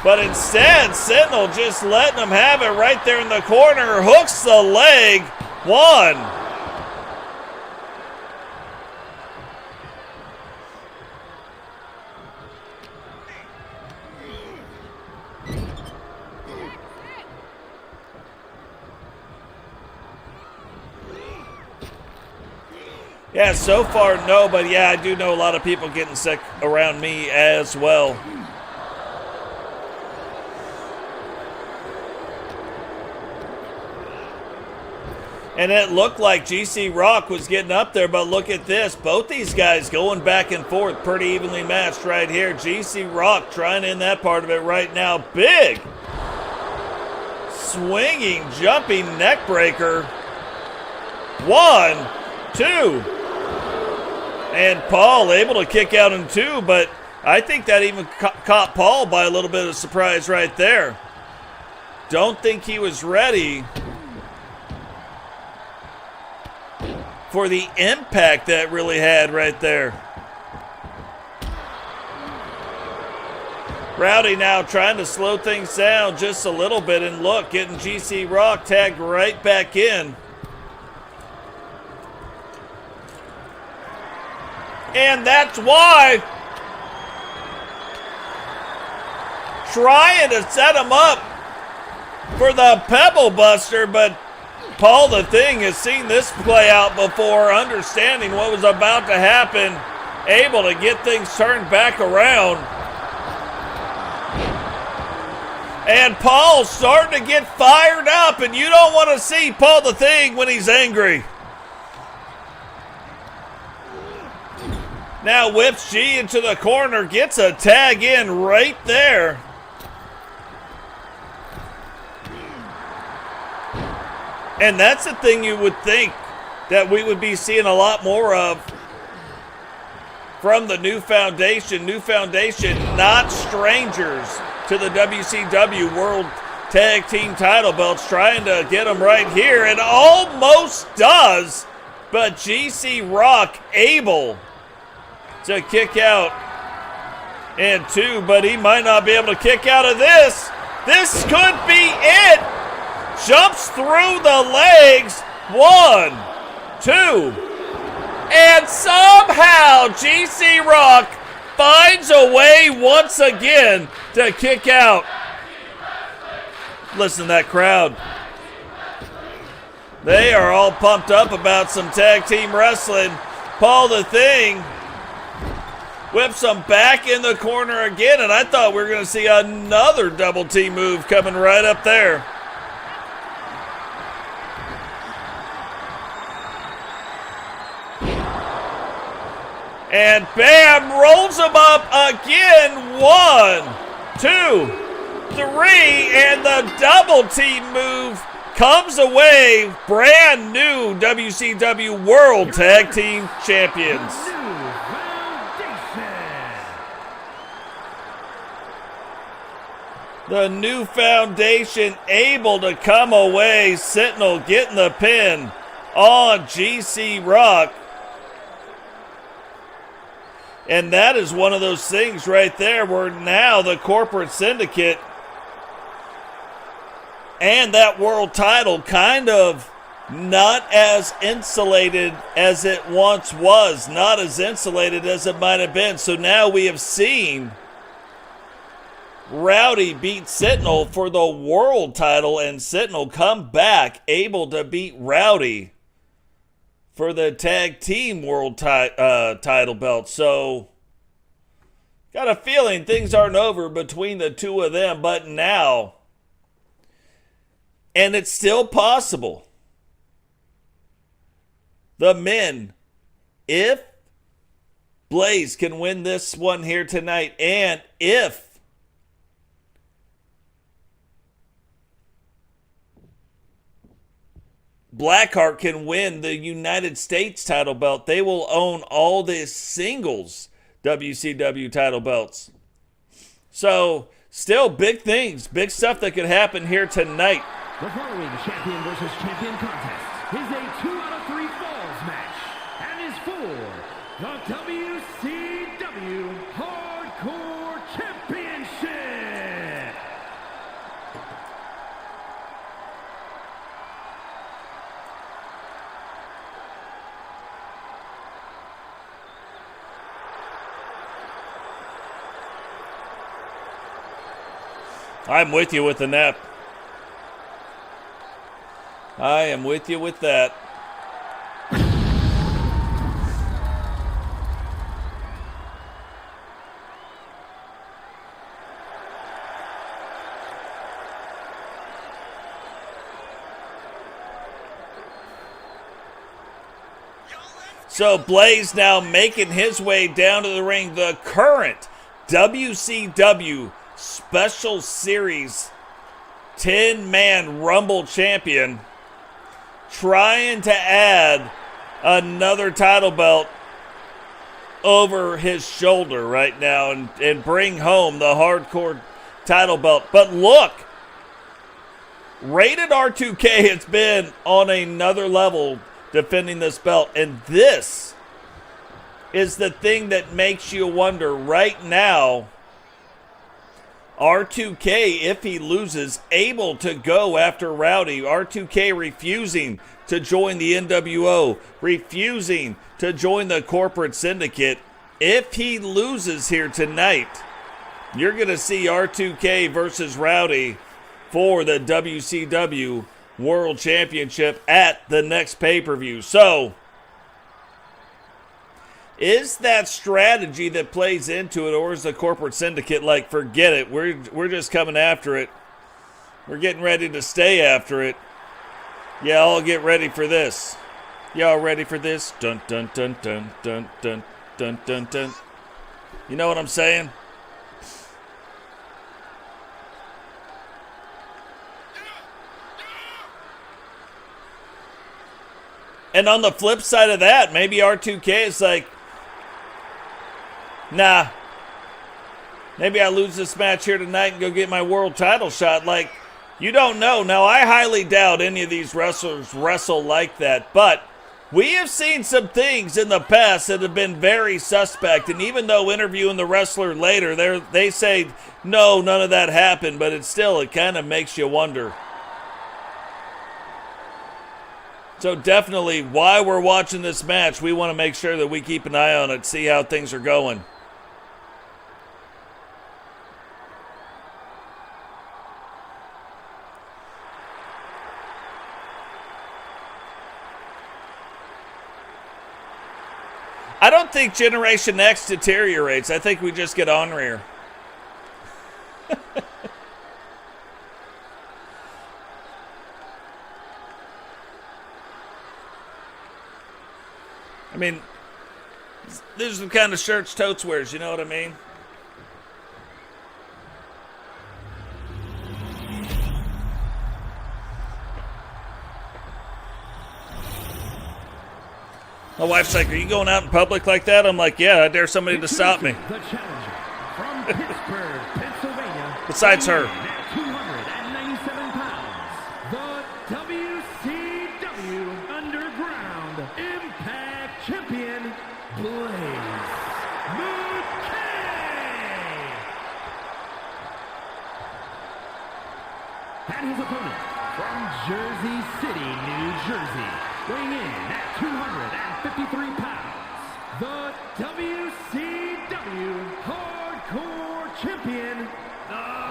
But instead, Sentinel just letting them have it right there in the corner. Hooks the leg. One. Yeah, so far, no, but yeah, I do know a lot of people getting sick around me as well. And it looked like GC Rock was getting up there, but look at this. Both these guys going back and forth, pretty evenly matched right here. GC Rock trying in that part of it right now. Big swinging, jumping neck breaker. 1, 2. And Paul able to kick out in 2, but I think that even caught Paul by a little bit of surprise right there. Don't think he was ready for the impact that really had right there. Rowdy now trying to slow things down just a little bit, and look, getting GC Rock tagged right back in. And that's why, trying to set him up for the Pebble Buster, but Paul the Thing has seen this play out before, understanding what was about to happen, able to get things turned back around. And Paul's starting to get fired up, and you don't want to see Paul the Thing when he's angry. Now whips G into the corner, gets a tag in right there. And that's the thing you would think that we would be seeing a lot more of from the New Foundation. New Foundation, not strangers to the WCW World Tag Team title belts, trying to get them right here, and almost does, but GC Rock able to kick out in 2, but he might not be able to kick out of this. This could be it. Jumps through the legs. 1, 2. And somehow GC Rock finds a way once again to kick out. Listen to that crowd. They are all pumped up about some tag team wrestling. Paul the Thing whips him back in the corner again, and I thought we were going to see another double team move coming right up there. And bam, rolls him up again. 1, 2, 3, and the double team move comes away. Brand new WCW World Tag Team Champions. The New Foundation able to come away. Sentinel getting the pin on GC Rock. And that is one of those things right there where now the corporate syndicate and that world title kind of not as insulated as it once was, not as insulated as it might have been. So now we have seen Rowdy beat Sentinel for the world title, and Sentinel come back able to beat Rowdy for the tag team world title belt. So, got a feeling things aren't over between the two of them, but now, and it's still possible, the men, if Blaze can win this one here tonight, and if Blackheart can win the United States title belt, they will own all the singles WCW title belts. So, still big things, big stuff that could happen here tonight. The following champion versus champion contest is a 2 out of 3 falls match and is for the WCW Hardcore Championship. I'm with you with the nap. I am with you with that. So Blaze now making his way down to the ring, the current WCW Special Series 10-man Rumble champion, trying to add another title belt over his shoulder right now and bring home the hardcore title belt. But look, Rated R2K has been on another level defending this belt, and this is the thing that makes you wonder right now. R2K, if he loses, able to go after Rowdy. R2K refusing to join the NWO, refusing to join the corporate syndicate. If he loses here tonight, you're going to see R2K versus Rowdy for the WCW World Championship at the next pay-per-view. So, is that strategy that plays into it, or is the corporate syndicate like, forget it, we're just coming after it. We're getting ready to stay after it. Yeah, I'll get ready for this. Y'all ready for this? Dun dun dun dun dun dun dun dun dun. You know what I'm saying? And on the flip side of that, maybe R2K is like, nah, maybe I lose this match here tonight and go get my world title shot. Like, you don't know. Now, I highly doubt any of these wrestlers wrestle like that, but we have seen some things in the past that have been very suspect, and even though interviewing the wrestler later, they say, no, none of that happened, but it kind of makes you wonder. So definitely, while we're watching this match, we want to make sure that we keep an eye on it, see how things are going. I don't think Generation X deteriorates. I think we just get ornerier. I mean, these are the kind of shirts Totes wears, you know what I mean? My wife's like, are you going out in public like that? I'm like, yeah, I dare somebody to stop me. The challenger from Pittsburgh, Pennsylvania. Besides her. At 297 pounds, the WCW Underground Impact Champion, Blaze McKay. And his opponent from Jersey City, New Jersey, weighing in at 253 pounds, the WCW Hardcore Champion, the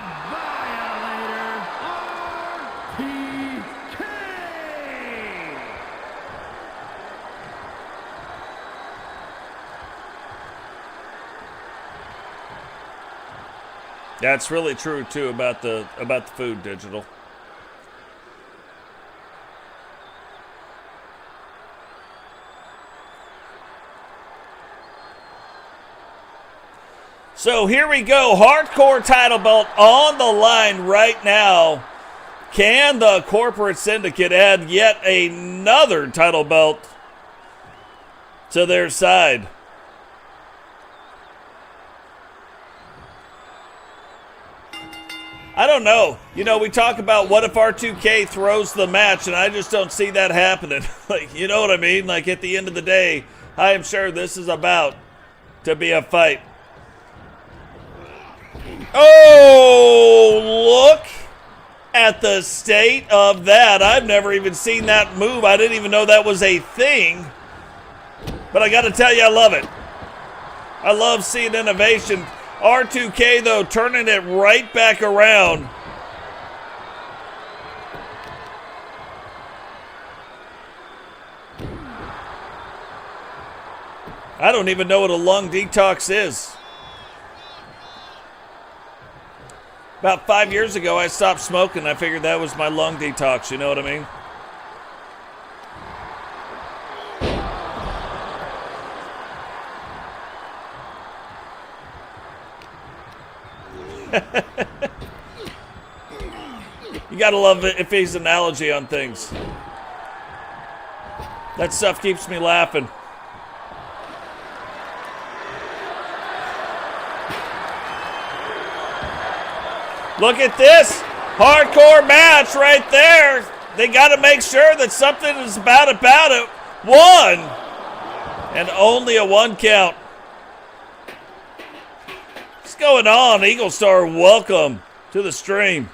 That's really true too about the food, Digital. So here we go, hardcore title belt on the line right now. Can the corporate syndicate add yet another title belt to their side? I don't know. You know, we talk about what if R2K throws the match, and I just don't see that happening. Like, you know what I mean? Like, at the end of the day, I am sure this is about to be a fight. Oh, look at the state of that. I've never even seen that move. I didn't even know that was a thing. But I got to tell you, I love it. I love seeing innovation. R2K, though, turning it right back around. I don't even know what a lung detox is. About 5 years ago, I stopped smoking. I figured that was my lung detox, you know what I mean? You gotta love it if he's an analogy on things. That stuff keeps me laughing. Look at this hardcore match right there. They got to make sure that something is about it. One, and only a 1 count. What's going on, Eagle Star? Welcome to the stream.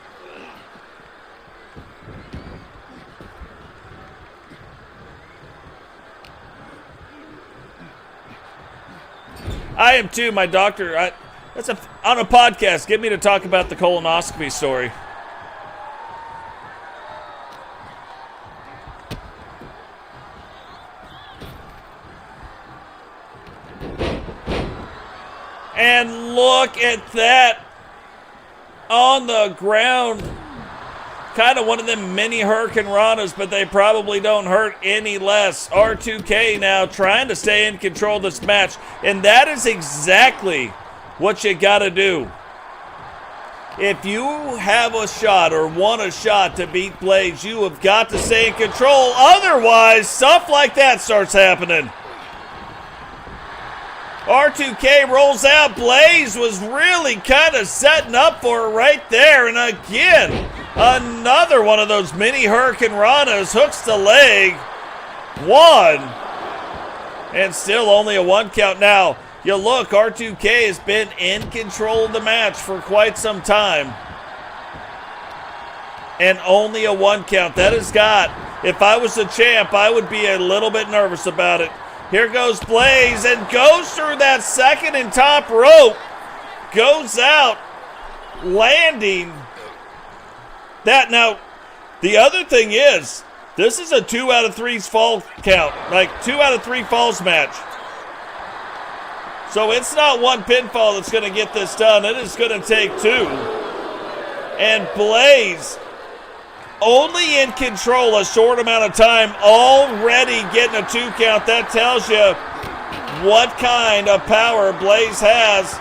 I am too. My doctor. On a podcast. Get me to talk about the colonoscopy story. And look at that on the ground. Kind of one of them mini Hurricane Ranas, but they probably don't hurt any less. R2K now trying to stay in control of this match, and that is exactly what you got to do. If you have a shot or want a shot to beat Blaze, you have got to stay in control. Otherwise, stuff like that starts happening. R2K rolls out. Blaze was really kind of setting up for it right there. And again, another one of those mini Hurricane Ranas. Hooks the leg. One. And still only a 1 count now. You look, R2K has been in control of the match for quite some time. And only a 1 count. That has got, if I was the champ, I would be a little bit nervous about it. Here goes Blaze and goes through that second and top rope. Goes out, landing that. Now, the other thing is, this is a 2 out of 3 fall count. Like 2 out of 3 falls match. So it's not one pinfall that's going to get this done. It is going to take 2. And Blaze only in control a short amount of time, already getting a 2 count. That tells you what kind of power Blaze has.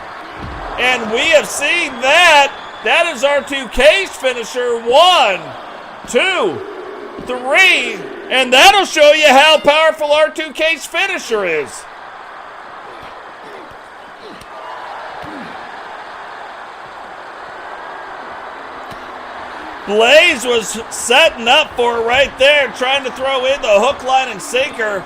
And we have seen that. That is R2K's finisher. 1, 2, 3. And that'll show you how powerful R2K's finisher is. Blaze was setting up for it right there, trying to throw in the hook, line, and sinker.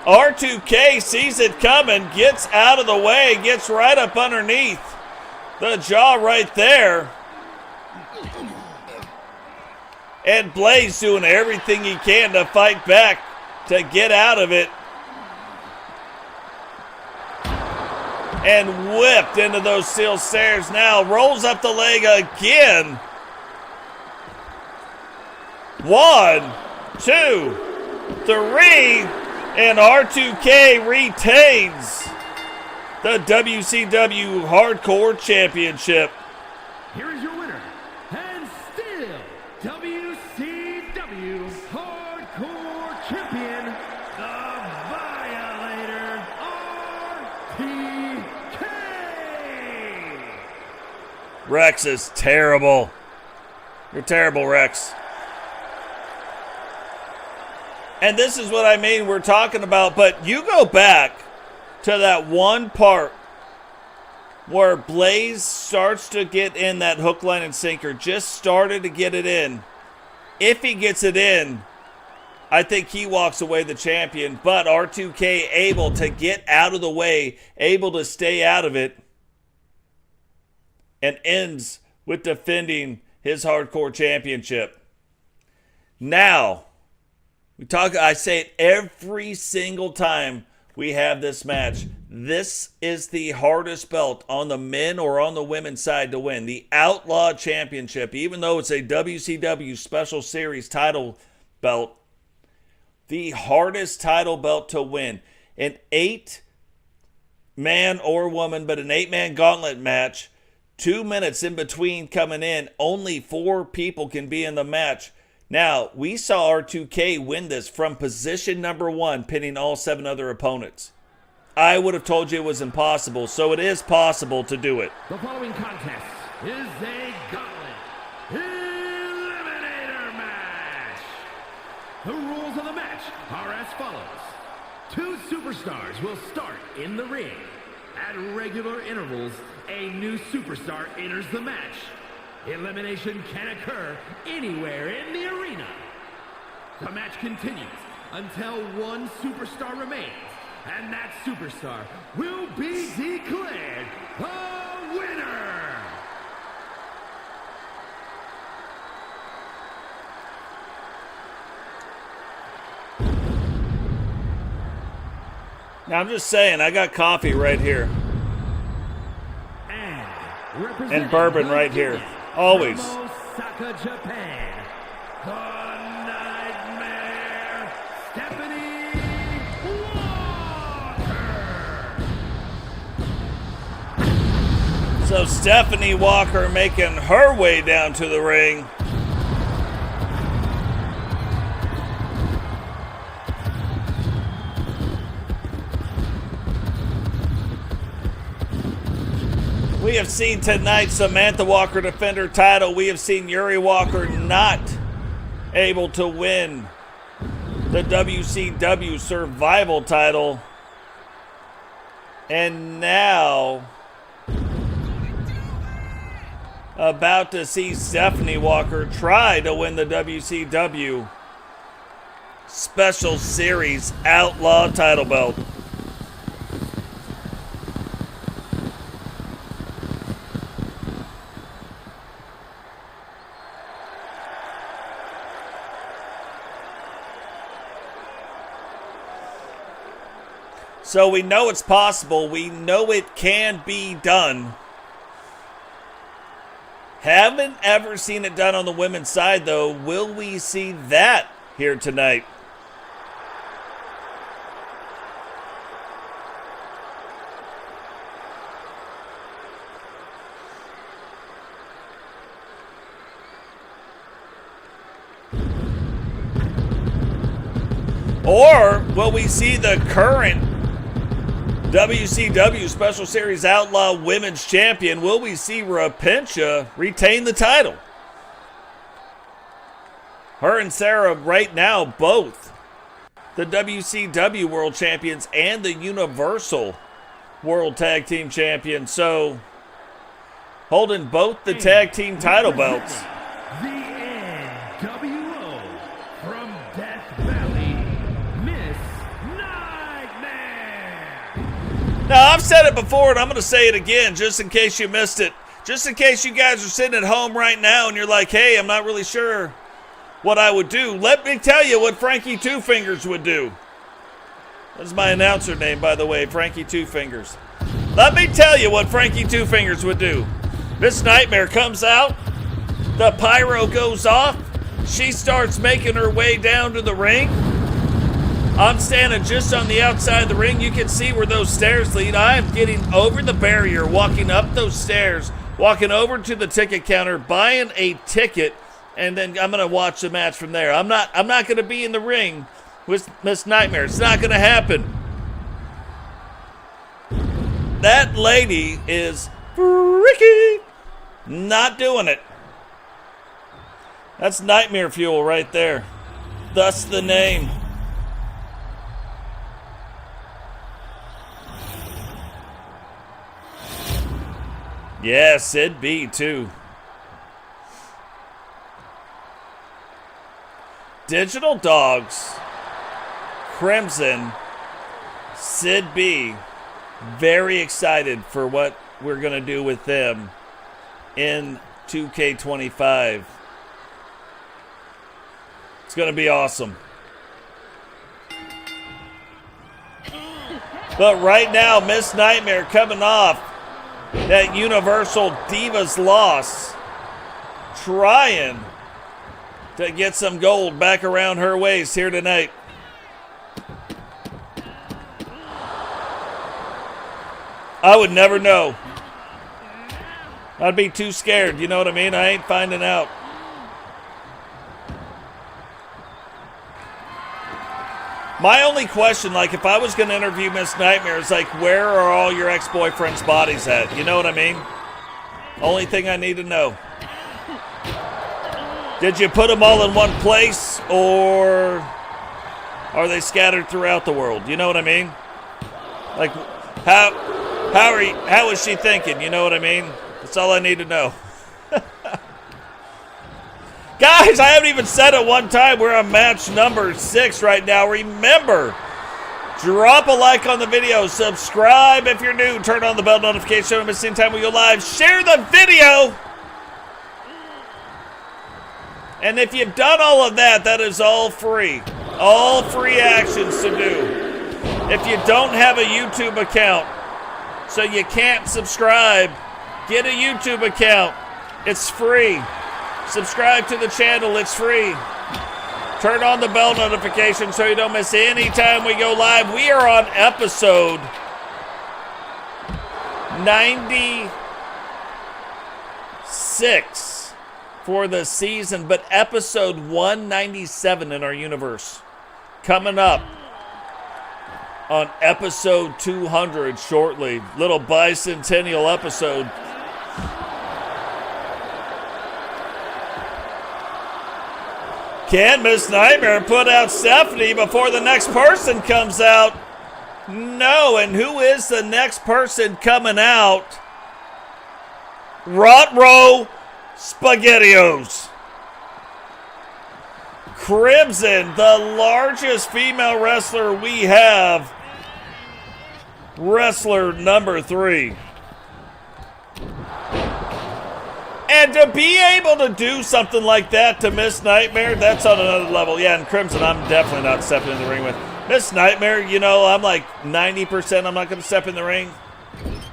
R2K sees it coming, gets out of the way, gets right up underneath the jaw right there. And Blaze doing everything he can to fight back, to get out of it. And whipped into those steel stairs now, rolls up the leg again. 1, 2, 3, and R2K retains the WCW Hardcore Championship. Here is your winner, and still WCW Hardcore Champion, the Violator, RTK. Rex is terrible. You're terrible, Rex. And this is what I mean we're talking about, but you go back to that one part where Blaze starts to get in that hook, line, and sinker. Just started to get it in. If he gets it in, I think he walks away the champion. But R2K able to get out of the way, able to stay out of it, and ends with defending his Hardcore Championship. Now, I say it every single time we have this match. This is the hardest belt on the men or on the women's side to win. The Outlaw Championship, even though it's a WCW Special Series title belt, the hardest title belt to win. An 8-man or woman, but an 8-man gauntlet match. 2 minutes in between coming in. Only 4 people can be in the match. Now, we saw R2K win this from position number 1, pinning all 7 other opponents. I would have told you it was impossible, so it is possible to do it. The following contest is a gauntlet eliminator match. The rules of the match are as follows. 2 superstars will start in the ring. At regular intervals, a new superstar enters the match. Elimination can occur anywhere in the arena. The match continues until 1 superstar remains, and that superstar will be declared the winner. Now, I'm just saying, I got coffee right here. And bourbon right here. Always. Osaka, Japan. The Nightmare, Stephanie Walker. So Stephanie Walker making her way down to the ring. We have seen tonight Samantha Walker defend her title. We have seen Yuri Walker not able to win the WCW Survival title. And now, about to see Stephanie Walker try to win the WCW Special Series Outlaw title belt. So we know it's possible. We know it can be done. Haven't ever seen it done on the women's side, though. Will we see that here tonight? Or will we see the current WCW Special Series Outlaw Women's Champion? Will we see Rapincha retain the title? Her and Sarah right now both the WCW World Champions and the Universal World Tag Team Champions. So holding both the tag team title belts. The NWO from Death Valley, Miss Nightmare. Now, I've said it before, and I'm going to say it again just in case you missed it. Just in case you guys are sitting at home right now and you're like, hey, I'm not really sure what I would do. Let me tell you what Frankie Two Fingers would do. That's my announcer name, by the way, Frankie Two Fingers. Let me tell you what Frankie Two Fingers would do. Miss Nightmare comes out. The pyro goes off. She starts making her way down to the ring. I'm standing just on the outside of the ring. You can see where those stairs lead. I am getting over the barrier, walking up those stairs, walking over to the ticket counter, buying a ticket, and then I'm going to watch the match from there. I'm not going to be in the ring with Miss Nightmare. It's not going to happen. That lady is freaky. Not doing it. That's nightmare fuel right there. Thus the name. Yes, it'd be too. Digital Dogs, Crimson, Sid B. Very excited for what we're going to do with them in 2K25. It's going to be awesome. But right now, Miss Nightmare coming off that Universal Divas loss, trying to get some gold back around her waist here tonight. I would never know. I'd be too scared, you know what I mean? I ain't finding out. My only question, like if I was going to interview Miss Nightmare, is like, where are all your ex-boyfriends' bodies at? You know what I mean? Only thing I need to know. Did you put them all in one place, or are they scattered throughout the world? You know what I mean? Like, how is she thinking? You know what I mean? That's all I need to know. Guys, I haven't even said it one time. We're on match number 6 right now. Remember, drop a like on the video. Subscribe if you're new. Turn on the bell notification so you don't miss any time we go live. Share the video. And if you've done all of that, that is all free. All free actions to do. If you don't have a YouTube account, so you can't subscribe, get a YouTube account. It's free. Subscribe to the channel. It's free. Turn on the bell notification so you don't miss any time we go live. We are on episode 96 for the season, but episode 197 in our universe. Coming up on episode 200 shortly. Little bicentennial episode. Can Miss Nightmare put out Stephanie before the next person comes out? No, and who is the next person coming out? Rot-Row SpaghettiOs. Crimson, the largest female wrestler we have. Wrestler number 3. And to be able to do something like that to Miss Nightmare, that's on another level. Yeah, and Crimson, I'm definitely not stepping in the ring with. Miss Nightmare, you know, I'm like 90% I'm not going to step in the ring.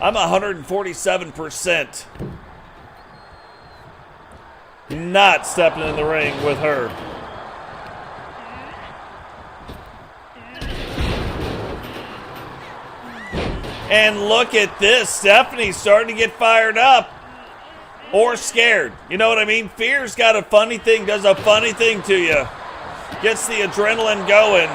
I'm 147% not stepping in the ring with her. And look at this. Stephanie's starting to get fired up. Or scared. You know what I mean? Fear's got a funny thing, does a funny thing to you. Gets the adrenaline going.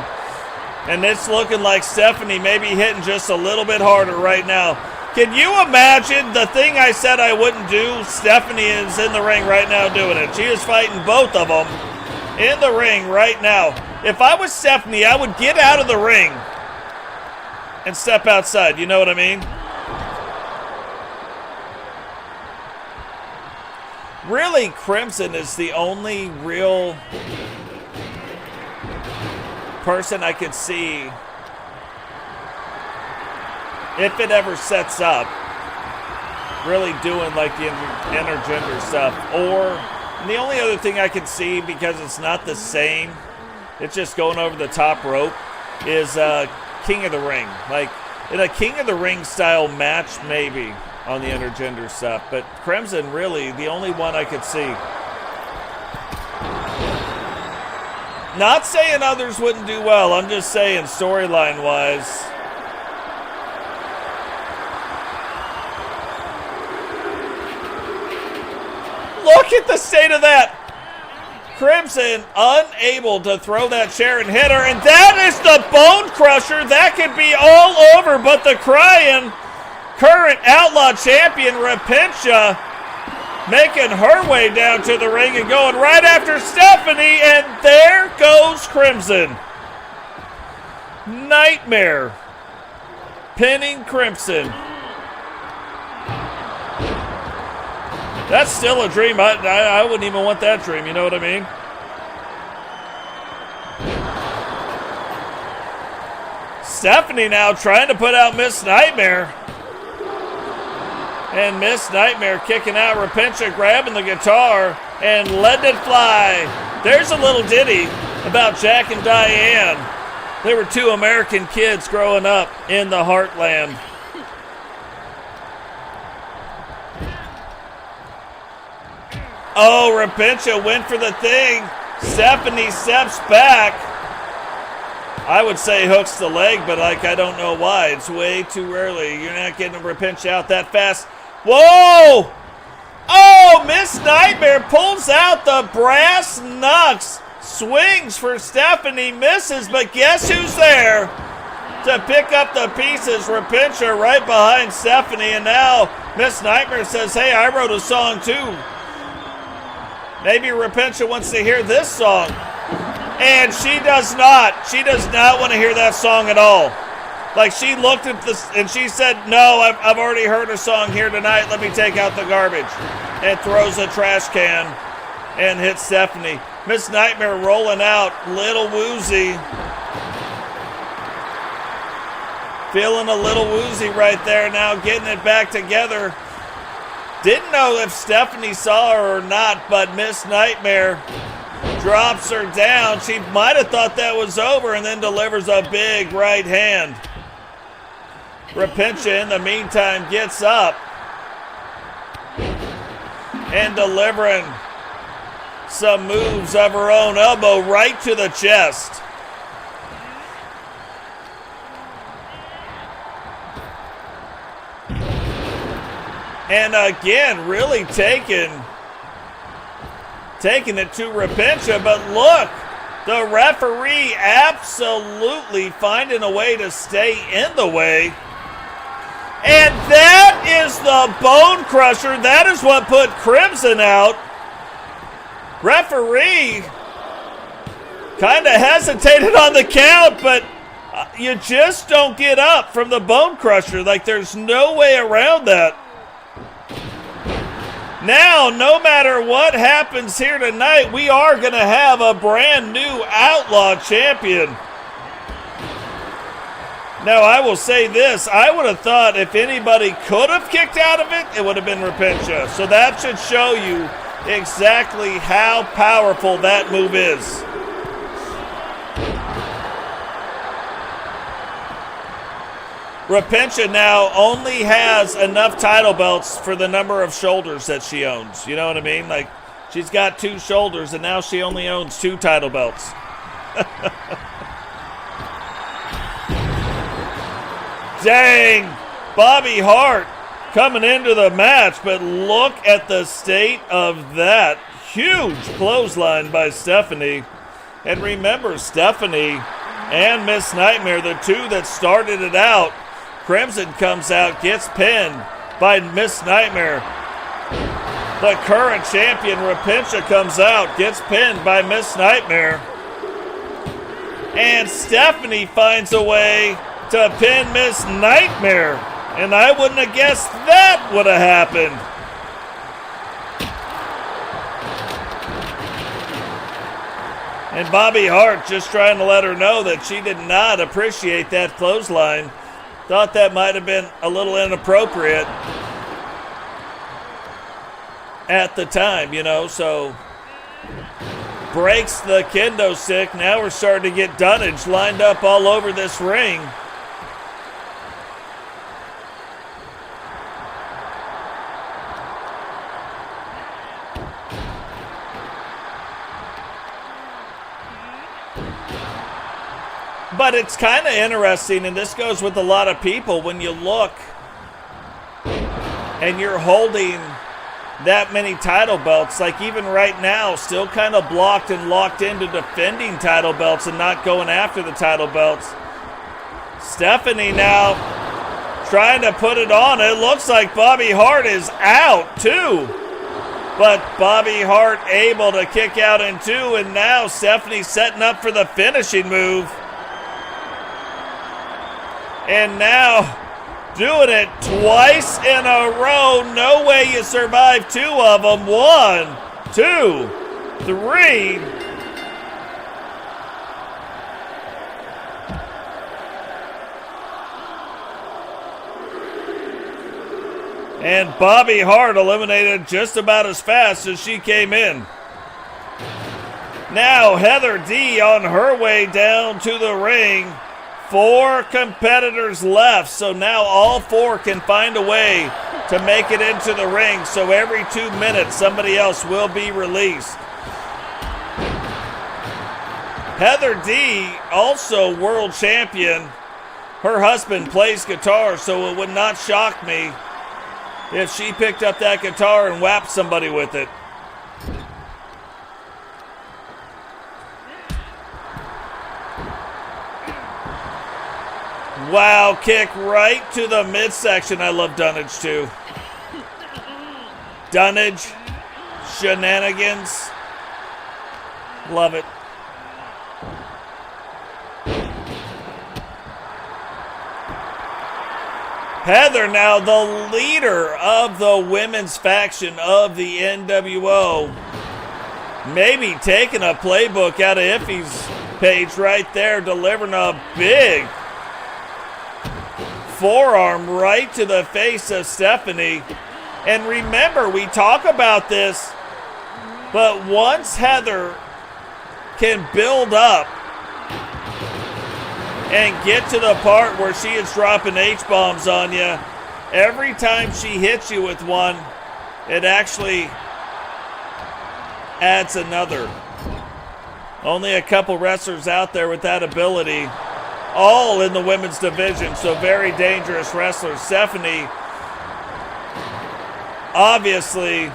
And it's looking like Stephanie may be hitting just a little bit harder right now. Can you imagine the thing I said I wouldn't do? Stephanie is in the ring right now doing it. She is fighting both of them in the ring right now. If I was Stephanie, I would get out of the ring and step outside. You know what I mean? Really, Crimson is the only real person I could see, if it ever sets up, really doing like the intergender stuff. Or the only other thing I could see, because it's not the same, it's just going over the top rope, is King of the Ring. Like in a King of the Ring style match, maybe, on the intergender stuff. But Crimson, really, the only one I could see. Not saying others wouldn't do well. I'm just saying storyline-wise. Look at the state of that. Crimson unable to throw that chair and hit her. And that is the bone crusher. That could be all over. But the crying current Outlaw champion, Rapincha, making her way down to the ring and going right after Stephanie. And there goes Crimson. Nightmare pinning Crimson. That's still a dream. I wouldn't even want that dream, you know what I mean? Stephanie now trying to put out Miss Nightmare. And Miss Nightmare kicking out Rapincha, grabbing the guitar and letting it fly. There's a little ditty about Jack and Diane. They were two American kids growing up in the heartland. Oh, Rapincha went for the thing. Stephanie steps back. I would say hooks the leg, but I don't know why. It's way too early. You're not getting Rapincha out that fast. Whoa! Oh, Miss Nightmare pulls out the brass knucks. Swings for Stephanie, misses, but guess who's there to pick up the pieces? Rapincha right behind Stephanie, and now Miss Nightmare says, hey, I wrote a song too. Maybe Rapincha wants to hear this song. And she does not. She does not want to hear that song at all. Like, she looked at this and she said, no, I've already heard a song here tonight. Let me take out the garbage. And throws a trash can and hits Stephanie. Miss Nightmare rolling out, little woozy. Feeling a little woozy right there now, getting it back together. Didn't know if Stephanie saw her or not, but Miss Nightmare drops her down. She might have thought that was over and then delivers a big right hand. Rapincha, in the meantime, gets up and delivering some moves of her own, elbow right to the chest. And again, really taking it to Rapincha, but look, the referee absolutely finding a way to stay in the way. And that is the bone crusher. That is what put Crimson out. Referee kind of hesitated on the count, but you just don't get up from the bone crusher. Like, there's no way around that. Now, no matter what happens here tonight, we are going to have a brand new Outlaw champion. Now, I will say this. I would have thought if anybody could have kicked out of it, it would have been Rapincha. So that should show you exactly how powerful that move is. Rapincha now only has enough title belts for the number of shoulders that she owns. You know what I mean? Like, she's got 2 shoulders, and now she only owns 2 title belts. Dang! Bobby Hart coming into the match, but look at the state of that. Huge clothesline by Stephanie. And remember, Stephanie and Miss Nightmare, the two that started it out. Crimson comes out, gets pinned by Miss Nightmare. The current champion, Rapincha, comes out, gets pinned by Miss Nightmare. And Stephanie finds a way to pin Miss Nightmare. And I wouldn't have guessed that would have happened. And Bobby Hart just trying to let her know that she did not appreciate that clothesline. Thought that might have been a little inappropriate at the time, you know, so breaks the kendo stick. Now we're starting to get dunnage lined up all over this ring. But it's kind of interesting, and this goes with a lot of people, when you look and you're holding that many title belts, like even right now, still kind of blocked and locked into defending title belts and not going after the title belts. Stephanie now trying to put it on. It looks like Bobby Hart is out too. But Bobby Hart able to kick out in two, and now Stephanie setting up for the finishing move. And now doing it twice in a row. No way you survive two of them. 1, 2, 3. And Bobby Hart eliminated just about as fast as she came in. Now Heather D on her way down to the ring. 4 competitors left, so now all 4 can find a way to make it into the ring. So every 2 minutes, somebody else will be released. Heather D, also world champion. Her husband plays guitar, so it would not shock me if she picked up that guitar and whapped somebody with it. Wow, kick right to the midsection. I love Dunnage too. Dunnage, shenanigans. Love it. Heather now the leader of the women's faction of the NWO. Maybe taking a playbook out of Iffy's page right there, delivering a big forearm right to the face of Stephanie. And remember, we talk about this, but once Heather can build up and get to the part where she is dropping H-bombs on you, every time she hits you with one, it actually adds another. Only a couple wrestlers out there with that ability, all in the women's division, so very dangerous wrestlers. Stephanie, obviously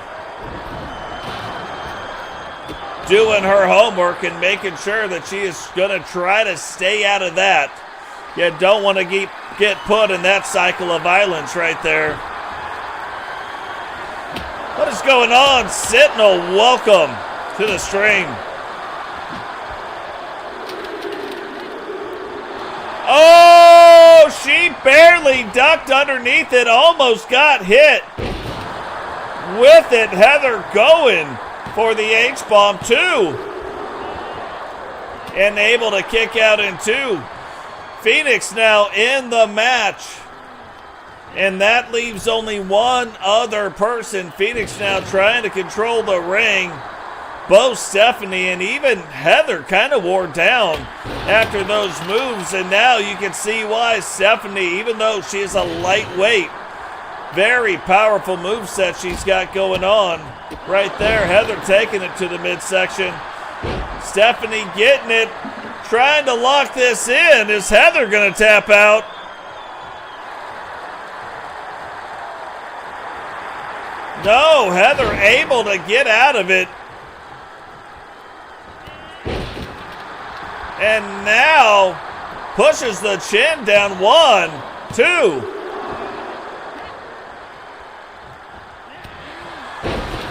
doing her homework and making sure that she is going to try to stay out of that. You don't want to get put in that cycle of violence right there. What is going on? Sentinel, welcome to the stream. Oh, she barely ducked underneath it, almost got hit with it. Heather going for the H-bomb too, and able to kick out in two. Phoenix now in the match, and that leaves only one other person. Phoenix now trying to control the ring. Both Stephanie and even Heather kind of wore down after those moves, and now you can see why Stephanie, even though she is a lightweight, very powerful moveset she's got going on right there. Heather taking it to the midsection. Stephanie getting it, trying to lock this in. Is Heather going to tap out? No, Heather able to get out of it. And now pushes the chin down. 1, 2.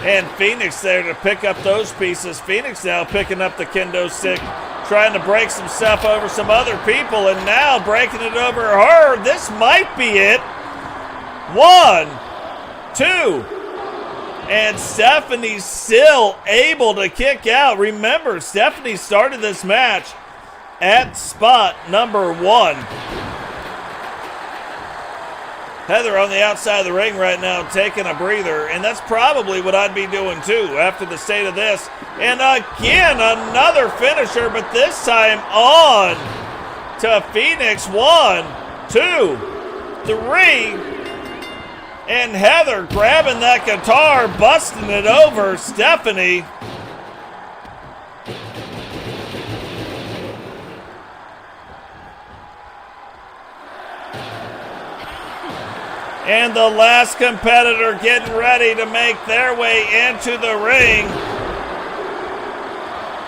And Phoenix there to pick up those pieces. Phoenix now picking up the kendo stick, trying to break some stuff over some other people, and now breaking it over her. This might be it. 1, 2. And Stephanie's still able to kick out. Remember, Stephanie started this match at spot number 1. Heather on the outside of the ring right now taking a breather, and that's probably what I'd be doing too after the state of this. And again, another finisher, but this time on to Phoenix. 1, 2, 3. And Heather grabbing that guitar, busting it over Stephanie. And the last competitor getting ready to make their way into the ring.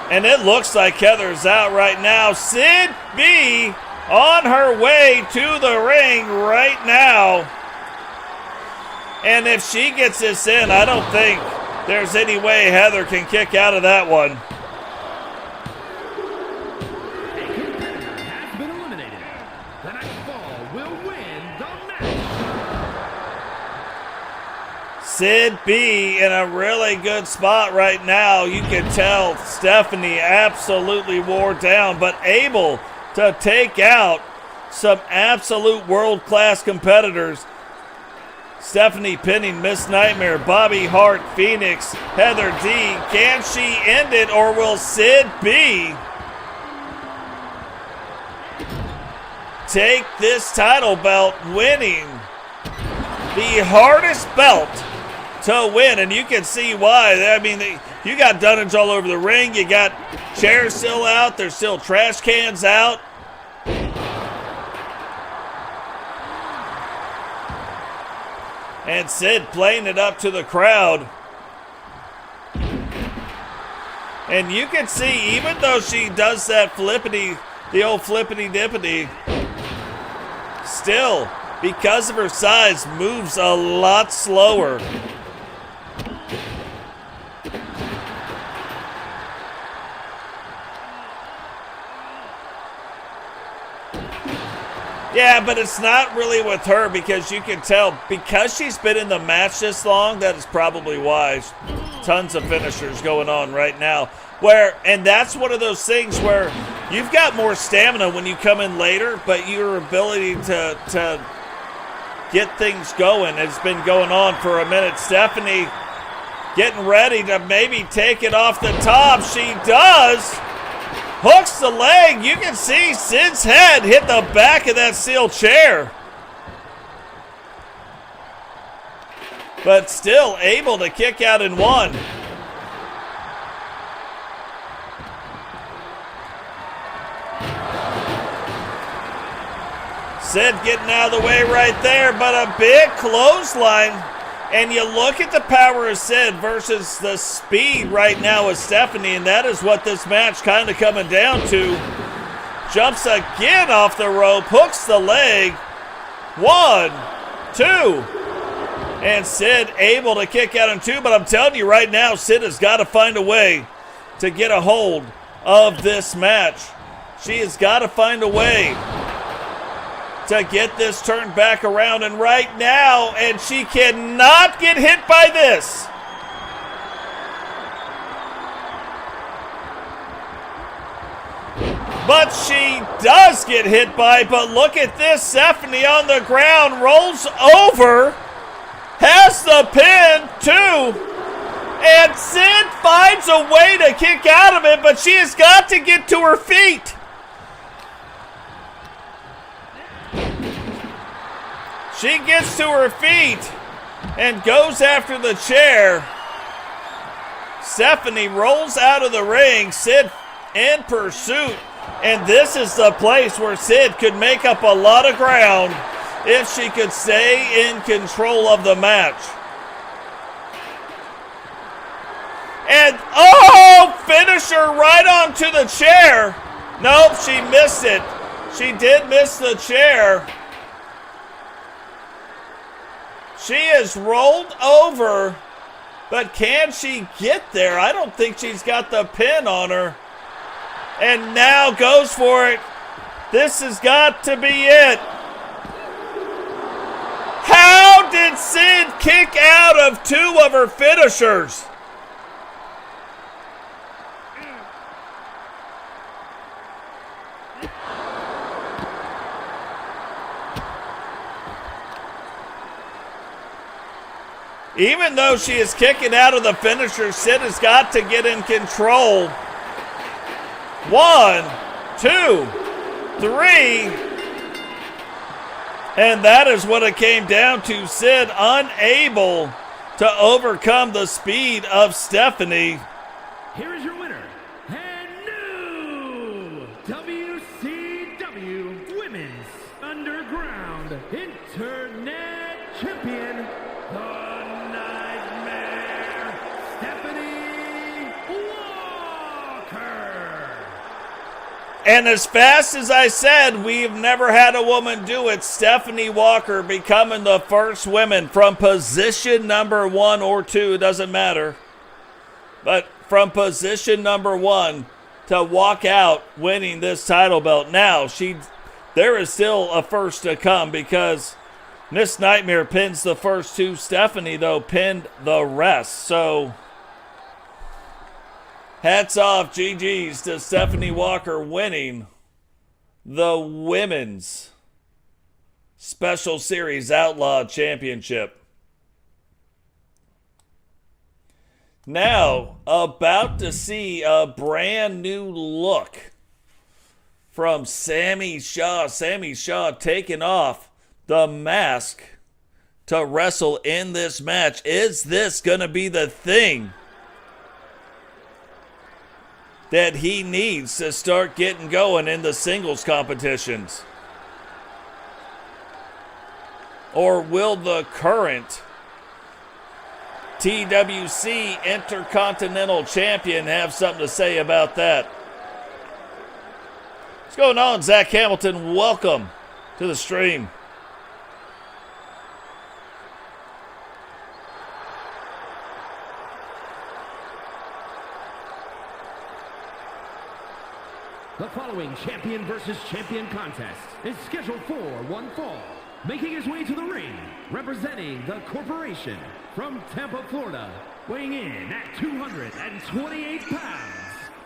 And it looks like Heather's out right now. Sid B on her way to the ring right now. And if she gets this in, I don't think there's any way Heather can kick out of that one. Has been eliminated. The next fall will win the match. Sid B in a really good spot right now. You can tell Stephanie absolutely wore down, but able to take out some absolute world-class competitors. Stephanie pinning Miss Nightmare, Bobby Hart, Phoenix, Heather D. Can she end it, or will Sid B take this title belt, winning the hardest belt to win? And you can see why. I mean, you got dunnage all over the ring. You got chairs still out. There's still trash cans out. And Sid playing it up to the crowd. And you can see, even though she does that the old flippity-dippity, still, because of her size, moves a lot slower. Yeah, but it's not really with her, because you can tell, because she's been in the match this long, that is probably why. Tons of finishers going on right now. And that's one of those things where you've got more stamina when you come in later, but your ability to get things going has been going on for a minute. Stephanie getting ready to maybe take it off the top. She does. Hooks the leg. You can see Sid's head hit the back of that steel chair. But still able to kick out in one. Sid getting out of the way right there, but a big clothesline. And you look at the power of Sid versus the speed right now of Stephanie, and that is what this match kind of coming down to. Jumps again off the rope, hooks the leg. 1, 2. And Sid able to kick out in 2, but I'm telling you right now, Sid has got to find a way to get a hold of this match. She has got to find a way to get this turned back around, and right now, and she cannot get hit by this. But she does get hit by, but look at this, Stephanie on the ground, rolls over, has the pin too, and Sid finds a way to kick out of it, but she has got to get to her feet. She gets to her feet and goes after the chair. Stephanie rolls out of the ring. Sid in pursuit. And this is the place where Sid could make up a lot of ground if she could stay in control of the match. And, finisher right onto the chair. Nope, she missed it. She did miss the chair. She is rolled over, but can she get there? I don't think she's got the pin on her. And now goes for it. This has got to be it. How did Sid kick out of 2 of her finishers? Even though she is kicking out of the finisher, Sid has got to get in control. 1, 2, 3. And that is what it came down to. Sid unable to overcome the speed of Stephanie. Here is your winner, and new WCW Women's Underground Internet Champion, And as fast as I said, we've never had a woman do it. Stephanie Walker becoming the first woman from position number 1 or 2, it doesn't matter. But from position number 1 to walk out winning this title belt. Now, there is still a first to come because Miss Nightmare pins the first 2. Stephanie, though, pinned the rest. So, hats off, GG's to Stephanie Walker winning the Women's Special Series Outlaw Championship. Now, about to see a brand new look from Sammy Shaw. Sammy Shaw taking off the mask to wrestle in this match. Is this going to be the thing that he needs to start getting going in the singles competitions? Or will the current TWC Intercontinental Champion have something to say about that? What's going on, Zach Hamilton? Welcome to the stream. The following champion versus champion contest is scheduled for one fall. Making his way to the ring, representing the corporation from Tampa, Florida, weighing in at 228 pounds,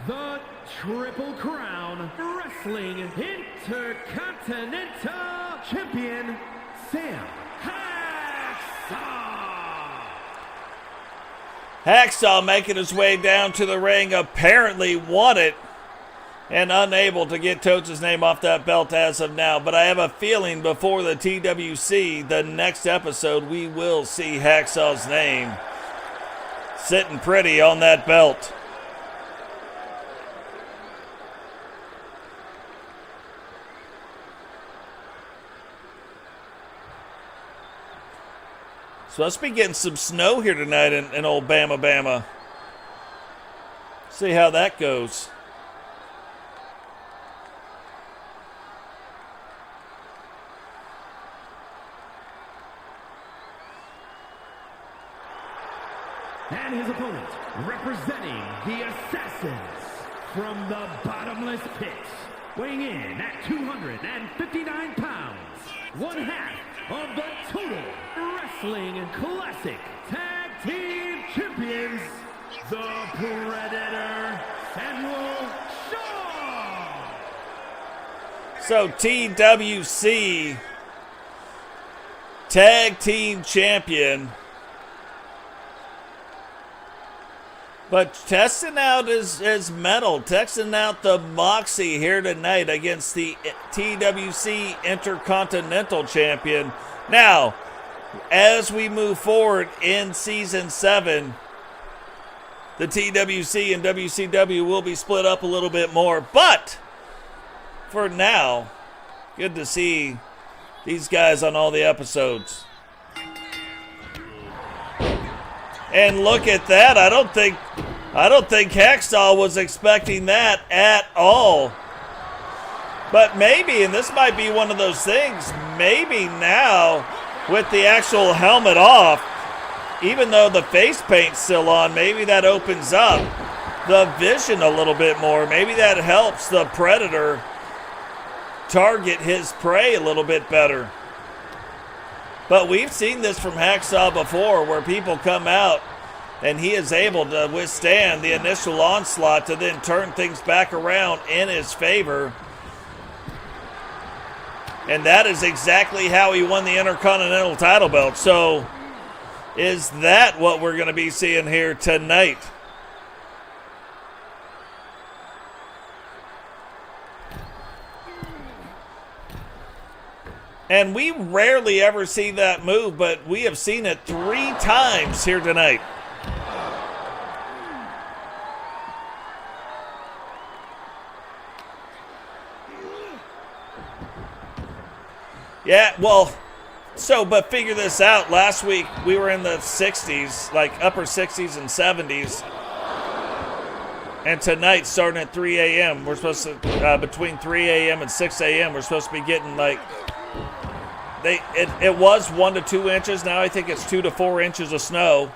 the Triple Crown Wrestling Intercontinental Champion, Sam Hacksaw. Hacksaw making his way down to the ring, apparently won it and unable to get Totes' name off that belt as of now. But I have a feeling before the TWC, the next episode, we will see Hacksaw's name sitting pretty on that belt. Supposed to be getting some snow here tonight in old Bama. See how that goes. And his opponent, representing the Assassins from the bottomless pit, weighing in at 259 pounds, one half of the Total Wrestling Classic Tag Team Champions, the Predator, Samuel Shaw. So TWC Tag Team Champion, but testing out his mettle, testing out the moxie here tonight against the TWC Intercontinental Champion. Now, as we move forward in Season 7, the TWC and WCW will be split up a little bit more. But for now, good to see these guys on all the episodes. And look at that. I don't think Hacksaw was expecting that at all. But maybe, and this might be one of those things, maybe now with the actual helmet off, even though the face paint's still on, maybe that opens up the vision a little bit more. Maybe that helps the Predator target his prey a little bit better. But we've seen this from Hacksaw before, where people come out and he is able to withstand the initial onslaught to then turn things back around in his favor. And that is exactly how he won the Intercontinental title belt. So is that what we're going to be seeing here tonight? And we rarely ever see that move, but we have seen it 3 times here tonight. Yeah, well, but figure this out. Last week, we were in the 60s, like upper 60s and 70s. And tonight, starting at 3 a.m., we're supposed to, between 3 a.m. and 6 a.m., we're supposed to be getting like, it was 1 to 2 inches. Now I think it's 2 to 4 inches of snow.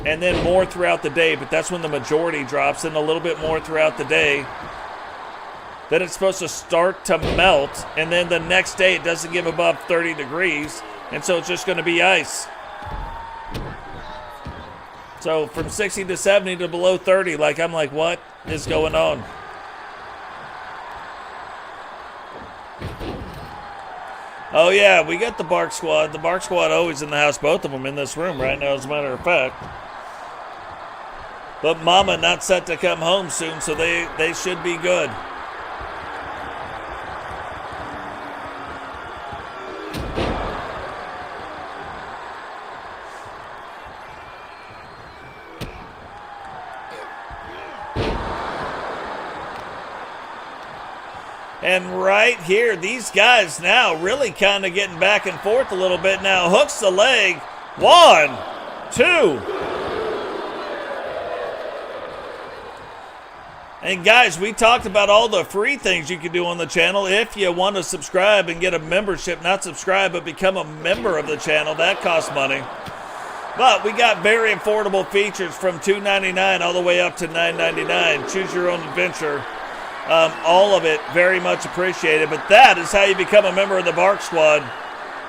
And then more throughout the day, but that's when the majority drops, and a little bit more throughout the day. Then it's supposed to start to melt, and then the next day it doesn't give above 30 degrees, and so it's just going to be ice. So from 60 to 70 to below 30, like I'm like, what is going on? Oh yeah, we got the Bark Squad. The Bark Squad always in the house, both of them in this room right now, as a matter of fact. But Mama not set to come home soon, so they should be good. And right here, these guys now really kind of getting back and forth a little bit now. Hooks the leg. 1, 2. And guys, we talked about all the free things you can do on the channel. If you want to subscribe and get a membership, not subscribe, but become a member of the channel, that costs money. But we got very affordable features from $2.99 all the way up to $9.99. Choose your own adventure. All of it very much appreciated. But that is how you become a member of the Bark Squad.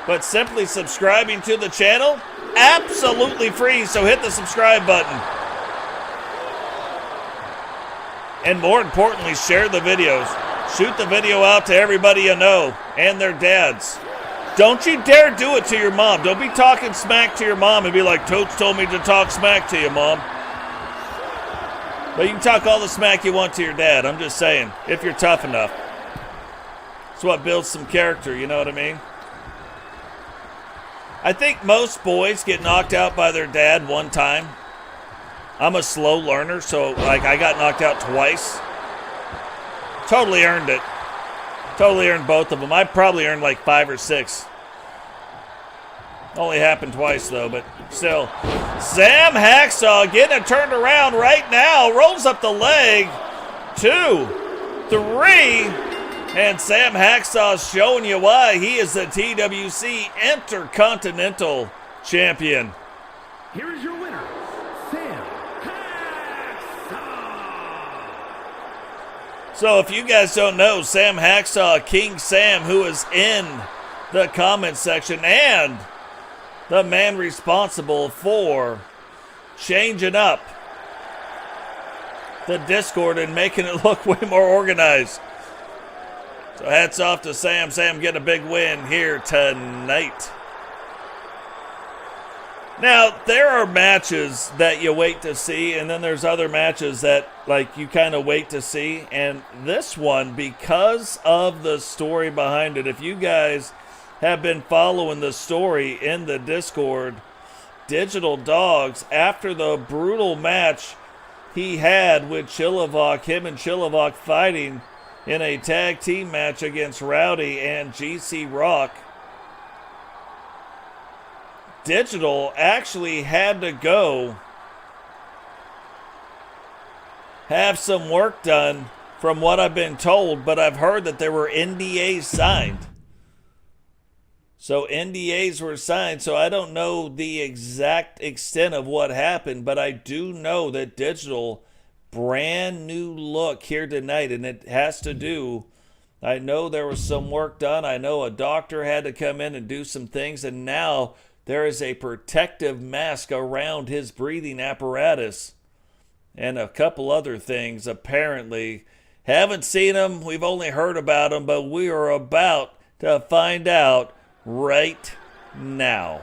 But simply subscribing to the channel, absolutely free. So hit the subscribe button. And more importantly, share the videos. Shoot the video out to everybody you know and their dads. Don't you dare do it to your mom. Don't be talking smack to your mom and be like, Totes told me to talk smack to you, Mom. But you can talk all the smack you want to your dad. I'm just saying, if you're tough enough. It's what builds some character, you know what I mean? I think most boys get knocked out by their dad one time. I'm a slow learner, so like I got knocked out twice. Totally earned it. Totally earned both of them. I probably earned like 5 or 6. Only happened twice though, but still. Sam Hacksaw getting it turned around right now. Rolls up the leg. 2, 3. And Sam Hacksaw's showing you why he is the TWC Intercontinental Champion. Here is your winner, Sam Hacksaw. So if you guys don't know, Sam Hacksaw, King Sam, who is in the comment section and the man responsible for changing up the Discord and making it look way more organized. So hats off to Sam. Sam getting a big win here tonight. Now, there are matches that you wait to see, and then there's other matches that like you kind of wait to see. And this one, because of the story behind it, if you guys have been following the story in the Discord, Digital Dogs, after the brutal match he had with Chillivac, him and Chillivac fighting in a tag team match against Rowdy and GC Rock, Digital actually had to go have some work done from what I've been told, but I've heard that there were NDAs signed. So NDAs were signed, so I don't know the exact extent of what happened, but I do know that Digital, brand new look here tonight, and it has to do, I know there was some work done. I know a doctor had to come in and do some things, and now there is a protective mask around his breathing apparatus and a couple other things apparently. Haven't seen them, we've only heard about them, but we are about to find out right now.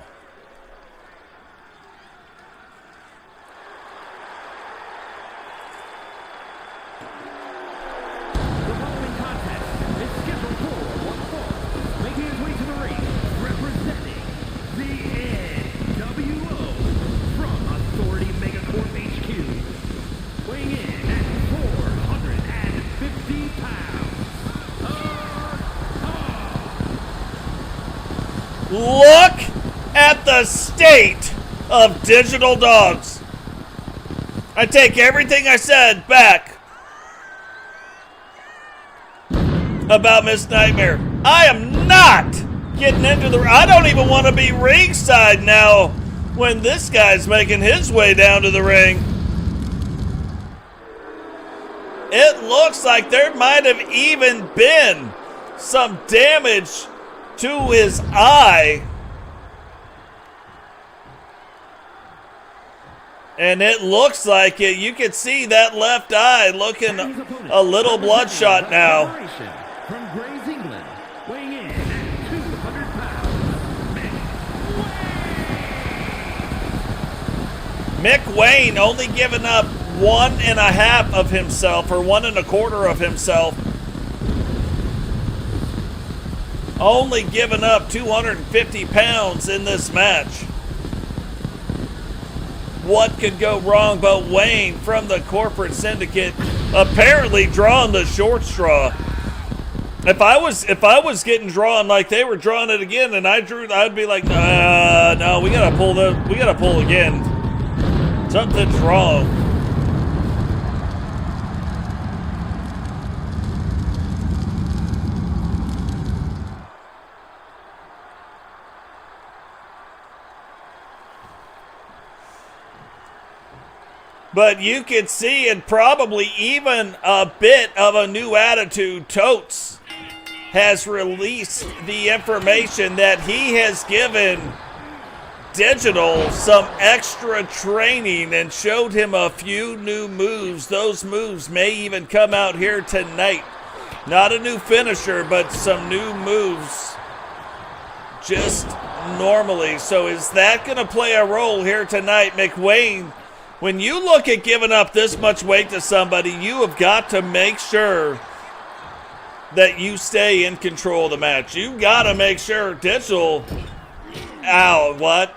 The following contest is scheduled for one fall, making his way to the ring, representing the NWO from Authority Megacorp HQ, weighing in at 450 pounds. Look at the state of Digital Dogs. I take everything I said back about Miss Nightmare. I am not getting into the... I don't even want to be ringside now when this guy's making his way down to the ring. It looks like there might have even been some damage to his eye. And it looks like it. You can see that left eye looking a little bloodshot now. From Grays, England, weighing in at 200 pounds, Mick Wayne only giving up 1.5 of himself, or 1.25 of himself. Only giving up 250 pounds in this match. What could go wrong but Wayne from the corporate syndicate apparently drawing the short straw. If I was getting drawn like they were drawing it again and I drew, I'd be like, no, we gotta pull again. Something's wrong. But you could see, and probably even a bit of a new attitude, Totes has released the information that he has given Digital some extra training and showed him a few new moves. Those moves may even come out here tonight. Not a new finisher, but some new moves just normally. So is that going to play a role here tonight? McWayne, when you look at giving up this much weight to somebody, you have got to make sure that you stay in control of the match. You've got to make sure Digital... Ow, what?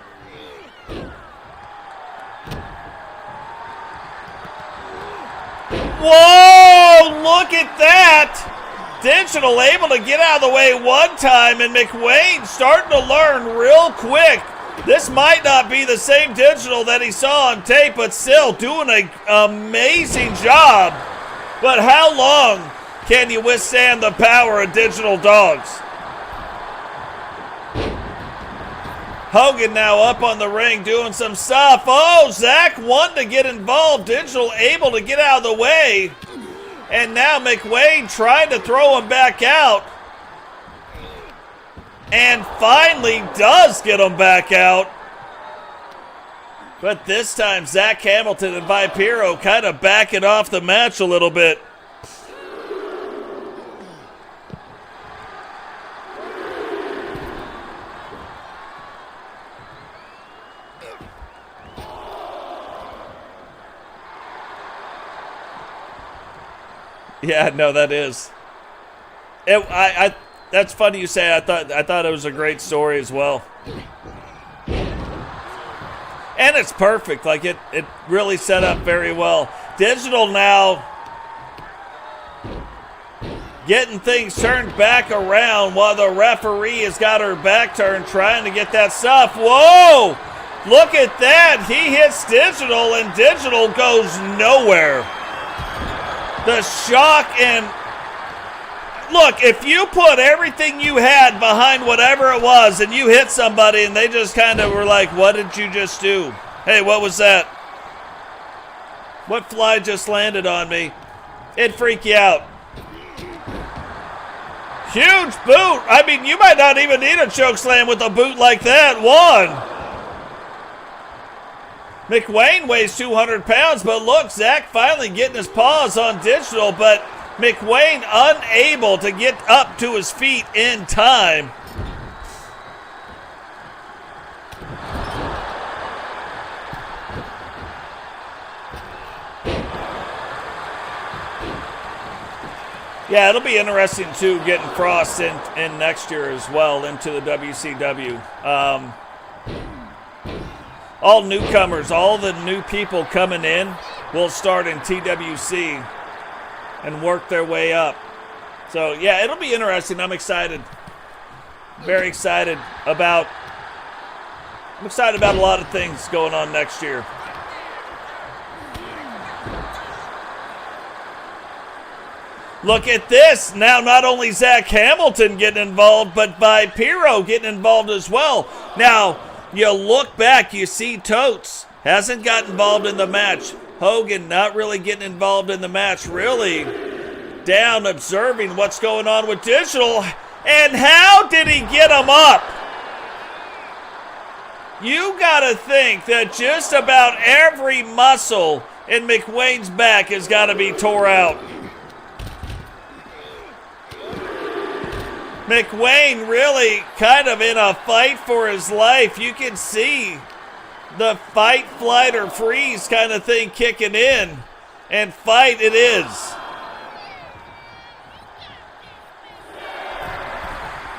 Whoa, look at that! Digital able to get out of the way one time, and McWayne starting to learn real quick. This might not be the same Digital that he saw on tape, but still doing an amazing job. But how long can you withstand the power of Digital Dogs? Hogan now up on the ring doing some stuff. Oh, Zach wanted to get involved. Digital able to get out of the way. And now McWayne trying to throw him back out. And finally does get him back out. But this time Zach Hamilton and Vipiro kind of backing off the match a little bit. Yeah, no, that is. That's funny you say. I thought it was a great story as well. And it's perfect. Like it really set up very well. Digital now getting things turned back around while the referee has got her back turned trying to get that stuff. Whoa! Look at that. He hits Digital and Digital goes nowhere. The shock and look, if you put everything you had behind whatever it was and you hit somebody and they just kind of were like, what did you just do? Hey, what was that? What fly just landed on me? It'd freak you out. Huge boot. I mean, you might not even need a choke slam with a boot like that. One. McWayne weighs 200 pounds, but look, Zach finally getting his paws on Digital, but McWayne unable to get up to his feet in time. Yeah, it'll be interesting, too, getting Frost in next year as well into the WCW. All newcomers, all the new people coming in will start in TWC and work their way up. So, yeah, it'll be interesting. I'm excited. Very excited about... I'm excited about a lot of things going on next year. Look at this. Now not only Zach Hamilton getting involved, but Pyro getting involved as well. Now, you look back, you see Totes hasn't gotten involved in the match. Hogan not really getting involved in the match, really down observing what's going on with Digital. And how did he get him up? You gotta think that just about every muscle in McWayne's back has got to be tore out. McWayne really kind of in a fight for his life. You can see the fight, flight, or freeze kind of thing kicking in. And fight it is.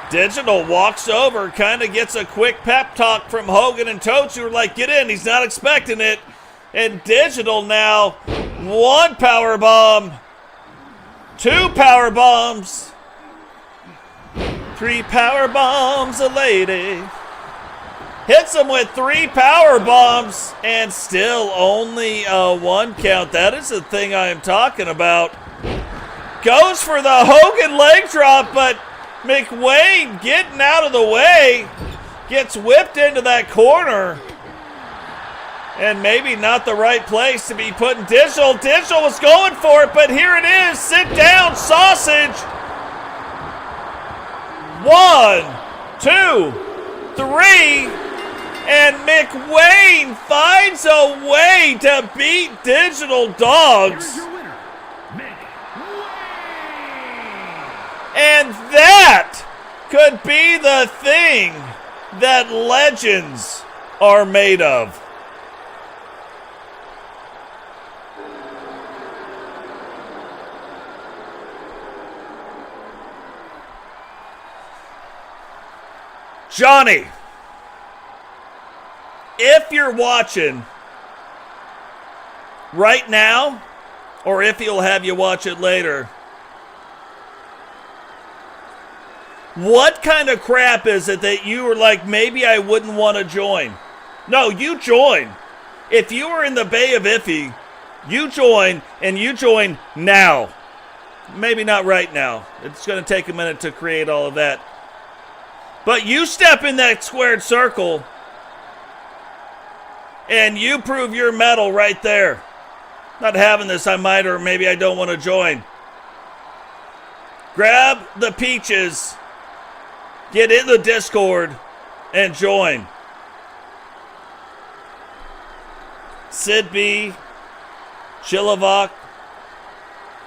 Digital walks over, kind of gets a quick pep talk from Hogan and Totes, who are like, get in, he's not expecting it. And Digital now, 1 power bomb, 2 power bombs, 3 power bombs, a lady. Hits him with 3 power bombs and still only a 1 count. That is the thing I am talking about. Goes for the Hogan leg drop, but McWayne getting out of the way. Gets whipped into that corner. And maybe not the right place to be putting Digital. Digital was going for it, but here it is. Sit down, sausage. 1, 2, 3. And McWayne finds a way to beat Digital Dogs. And that could be the thing that legends are made of. Johnny, if you're watching right now, or if he'll have you watch it later, what kind of crap is it that you were like, maybe I wouldn't want to join? No, you join. If you are in the Bay of Iffy, you join, and you join now. Maybe not right now. It's going to take a minute to create all of that. But you step in that squared circle, and you prove your mettle right there. Not having this, I might, or maybe I don't want to join. Grab the peaches, get in the Discord, and join. Sid B, Chillivac,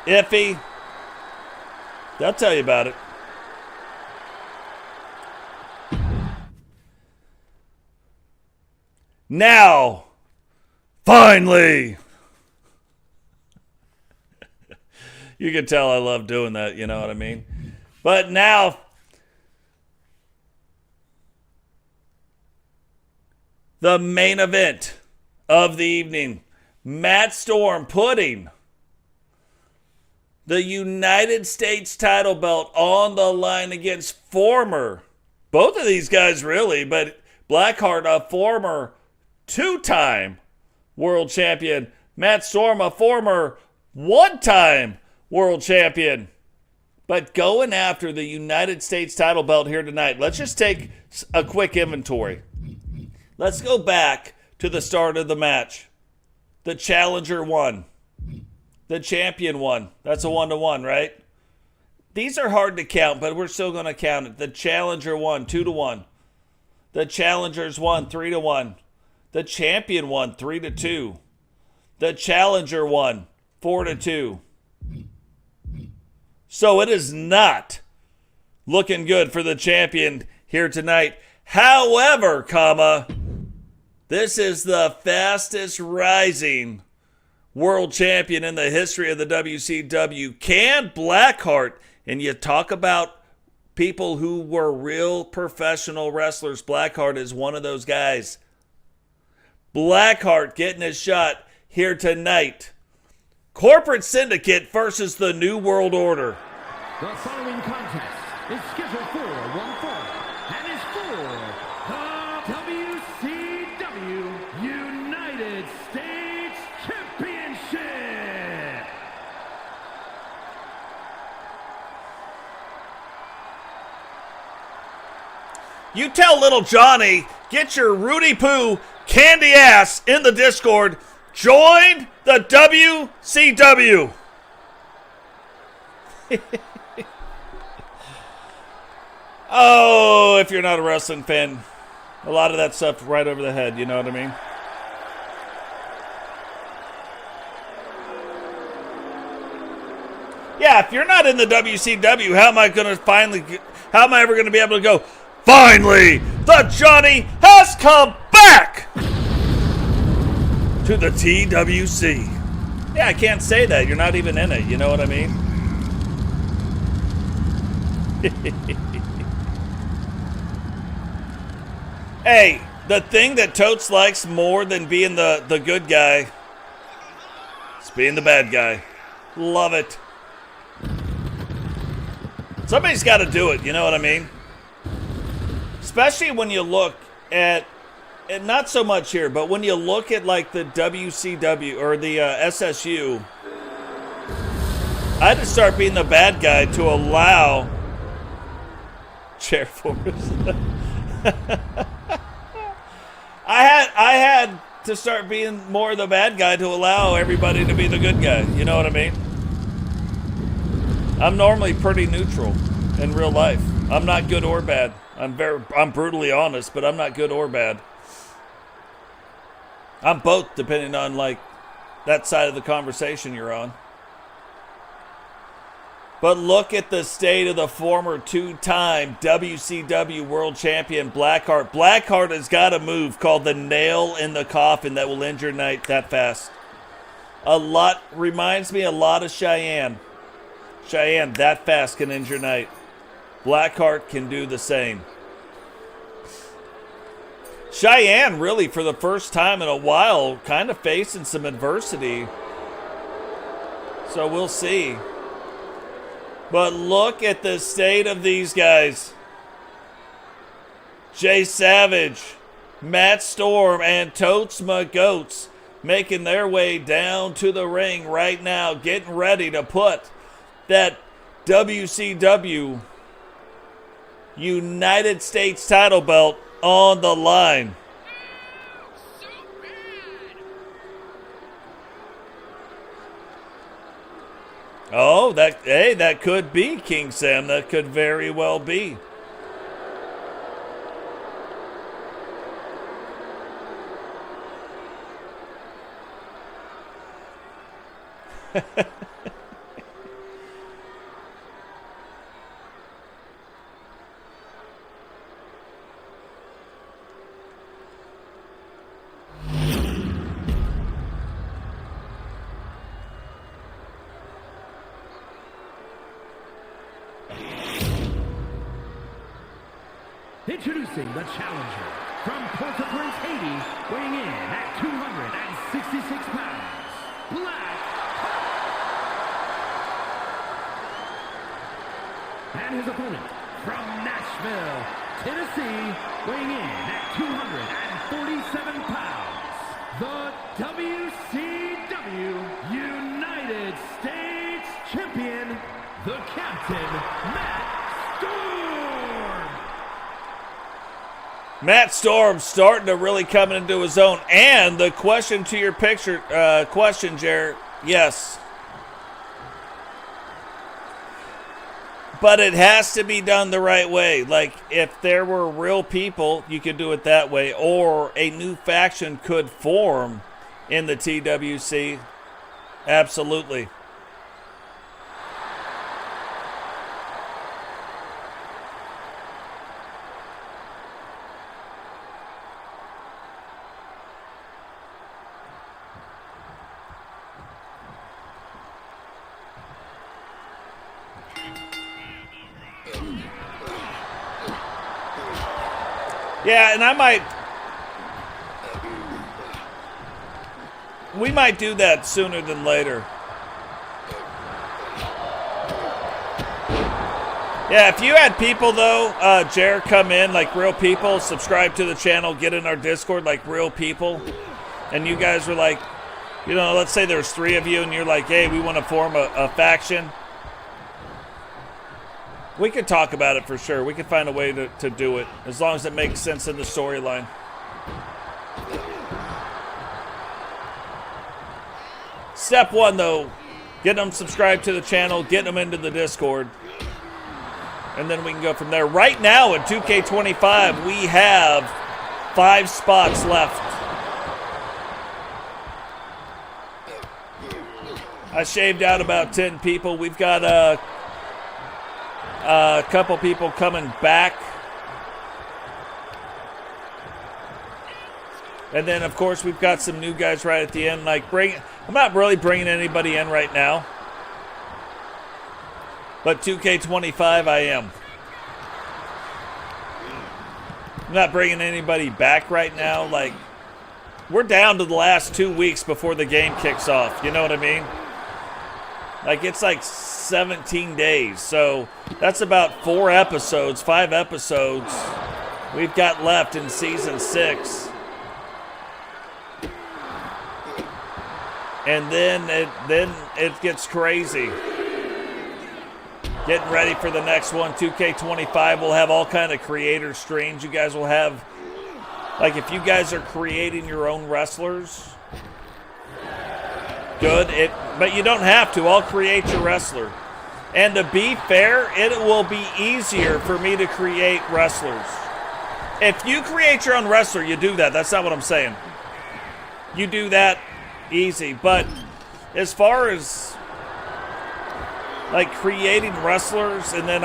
Iffy, they'll tell you about it. Now, finally. You can tell I love doing that, you know what I mean? But now, the main event of the evening. Matt Storm putting the United States title belt on the line against both of these guys really, but Blackheart, a former 2-time world champion. Matt Storm, a former 1-time world champion. But going after the United States title belt here tonight, let's just take a quick inventory. Let's go back to the start of the match. The challenger won. The champion won. That's a 1-1, right? These are hard to count, but we're still going to count it. The challenger won 2-1. The challengers won 3-1. The champion won 3-2. The challenger won 4-2. So it is not looking good for the champion here tonight. However, this is the fastest rising world champion in the history of the WCW. Can Blackheart, and you talk about people who were real professional wrestlers, Blackheart is one of those guys. Blackheart getting his shot here tonight. Corporate Syndicate versus the New World Order. The following contest is scheduled for one fall and is for the WCW United States Championship. You tell little Johnny, get your Rudy Poo candy ass in the Discord. Join the WCW. Oh, if you're not a wrestling fan, a lot of that stuff right over the head, you know what I mean? Yeah, if you're not in the WCW, how am I ever going to be able to go, finally, the Johnny has come back to the TWC. Yeah, I can't say that. You're not even in it. You know what I mean? Hey, the thing that Totes likes more than being the good guy is being the bad guy. Love it. Somebody's got to do it, you know what I mean? Especially when you look at, and not so much here, but when you look at like the WCW or the SSU, I had to start being the bad guy to allow chair force. I had to start being more the bad guy to allow everybody to be the good guy. You know what I mean? I'm normally pretty neutral in real life. I'm not good or bad. I'm brutally honest, but I'm not good or bad. I'm both, depending on like that side of the conversation you're on. But look at the state of the former two-time WCW World Champion Blackheart. Blackheart has got a move called the nail in the coffin that will end your night that fast. Reminds me a lot of Cheyenne. Cheyenne that fast can end your night. Blackheart can do the same. Cheyenne really, for the first time in a while, kind of facing some adversity. So we'll see. But look at the state of these guys. Jay Savage, Matt Storm, and Totes My Goats making their way down to the ring right now, getting ready to put that WCW United States title belt on the line. Oh, that could be, King Sam. That could very well be. Introducing the challenger from Port-au-Prince, Haiti, weighing in at 266 pounds, Black. And his opponent from Nashville, Tennessee, weighing in at 247 pounds, the WCW United States Champion, the Captain, Matt Storm. Matt Storm starting to really come into his own. And the question to your question, Jared, yes. But it has to be done the right way. Like, if there were real people, you could do it that way. Or a new faction could form in the TWC. Absolutely. Yeah, and we might do that sooner than later. Yeah, if you had people, though, Jared, come in, like real people, subscribe to the channel, get in our Discord like real people, and you guys were like, you know, let's say there's 3 of you, and you're like, hey, we want to form a faction. We could talk about it for sure. We could find a way to do it, as long as it makes sense in the storyline. Step one, though, getting them subscribed to the channel, getting them into the Discord, and then we can go from there. Right now at 2K25, we have 5 spots left. I shaved out about 10 people. We've got a couple people coming back. And then, of course, we've got some new guys right at the end. I'm not really bringing anybody in right now. But 2K25, I am. I'm not bringing anybody back right now. Like, we're down to the last 2 weeks before the game kicks off. You know what I mean? Like, it's like 17 days. So that's about 5 episodes we've got left in season 6. And then it gets crazy. Getting ready for the next one. 2K25 will have all kind of creator streams. You guys will have, like, if you guys are creating your own wrestlers, good. But you don't have to. I'll create your wrestler. And to be fair, it will be easier for me to create wrestlers. If you create your own wrestler, you do that. That's not what I'm saying. You do that easy. But as far as like creating wrestlers, and then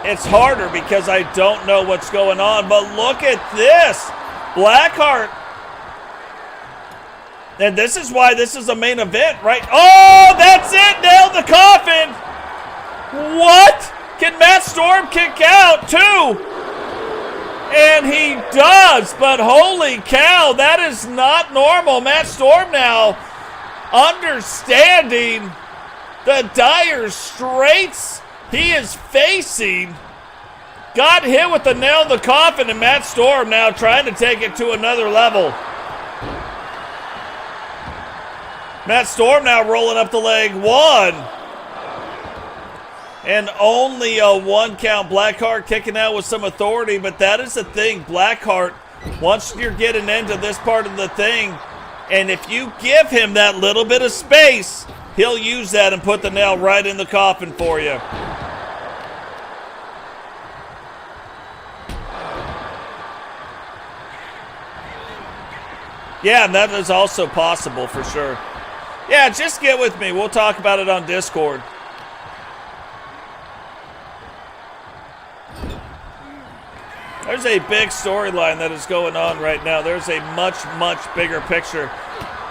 it's harder because I don't know what's going on. But look at this. Blackheart. And this is why this is a main event, right? Oh, that's it. Nailed the coffin. What? Can Matt Storm kick out too? And he does, but holy cow, that is not normal. Matt Storm now understanding the dire straits he is facing. Got hit with the nail in the coffin, and Matt Storm now trying to take it to another level. Matt Storm now rolling up the leg. 1. And only a 1 count. Blackheart kicking out with some authority, but that is the thing. Blackheart, once you're getting into this part of the thing, and if you give him that little bit of space, he'll use that and put the nail right in the coffin for you. Yeah, and that is also possible for sure. Yeah, just get with me. We'll talk about it on Discord. There's a big storyline that is going on right now. There's a much, much bigger picture.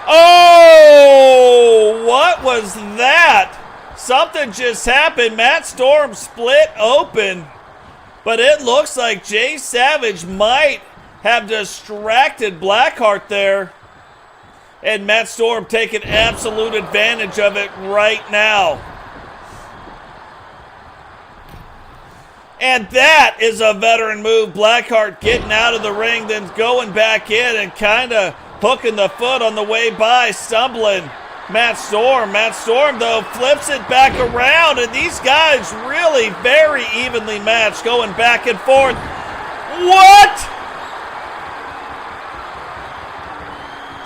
Oh, what was that? Something just happened. Matt Storm split open, but it looks like Jay Savage might have distracted Blackheart there. And Matt Storm taking absolute advantage of it right now. And that is a veteran move. Blackheart getting out of the ring, then going back in and kind of hooking the foot on the way by, stumbling Matt Storm. Matt Storm, though, flips it back around, and these guys really very evenly matched, going back and forth. What?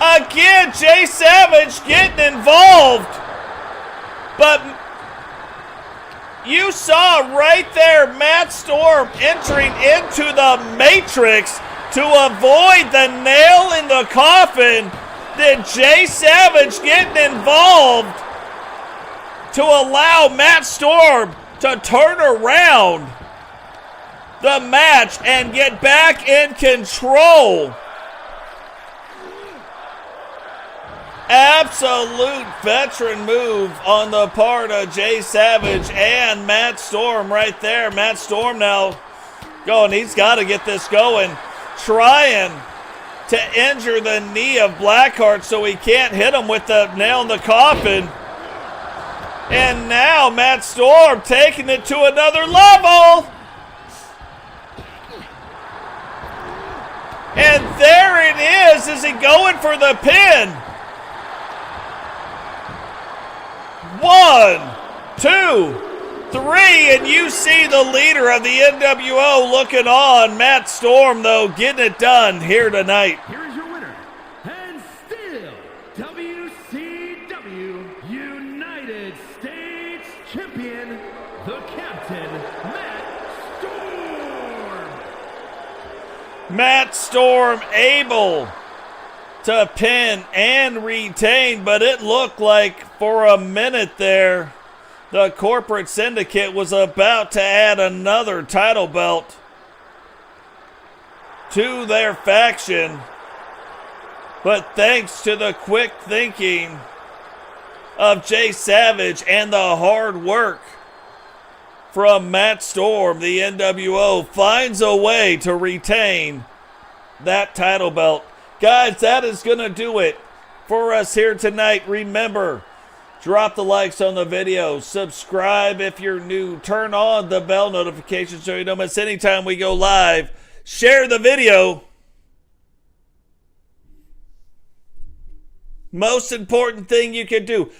Again, Jay Savage getting involved. But you saw right there Matt Storm entering into the Matrix to avoid the nail in the coffin. Then Jay Savage getting involved to allow Matt Storm to turn around the match and get back in control. Absolute veteran move on the part of Jay Savage and Matt Storm right there. Matt Storm now going, he's got to get this going. Trying to injure the knee of Blackheart so he can't hit him with the nail in the coffin. And now Matt Storm taking it to another level. And there it is. Is he going for the pin? 1, 2, 3, and you see the leader of the NWO looking on. Matt Storm, though, getting it done here tonight. Here is your winner, and still WCW United States Champion, the Captain, Matt Storm. Matt Storm able to pin and retain, but it looked like for a minute there, the corporate syndicate was about to add another title belt to their faction. But thanks to the quick thinking of Jay Savage and the hard work from Matt Storm, the NWO finds a way to retain that title belt. Guys, that is going to do it for us here tonight. Remember, drop the likes on the video. Subscribe if you're new. Turn on the bell notification so you don't miss any time we go live. Share the video. Most important thing you can do.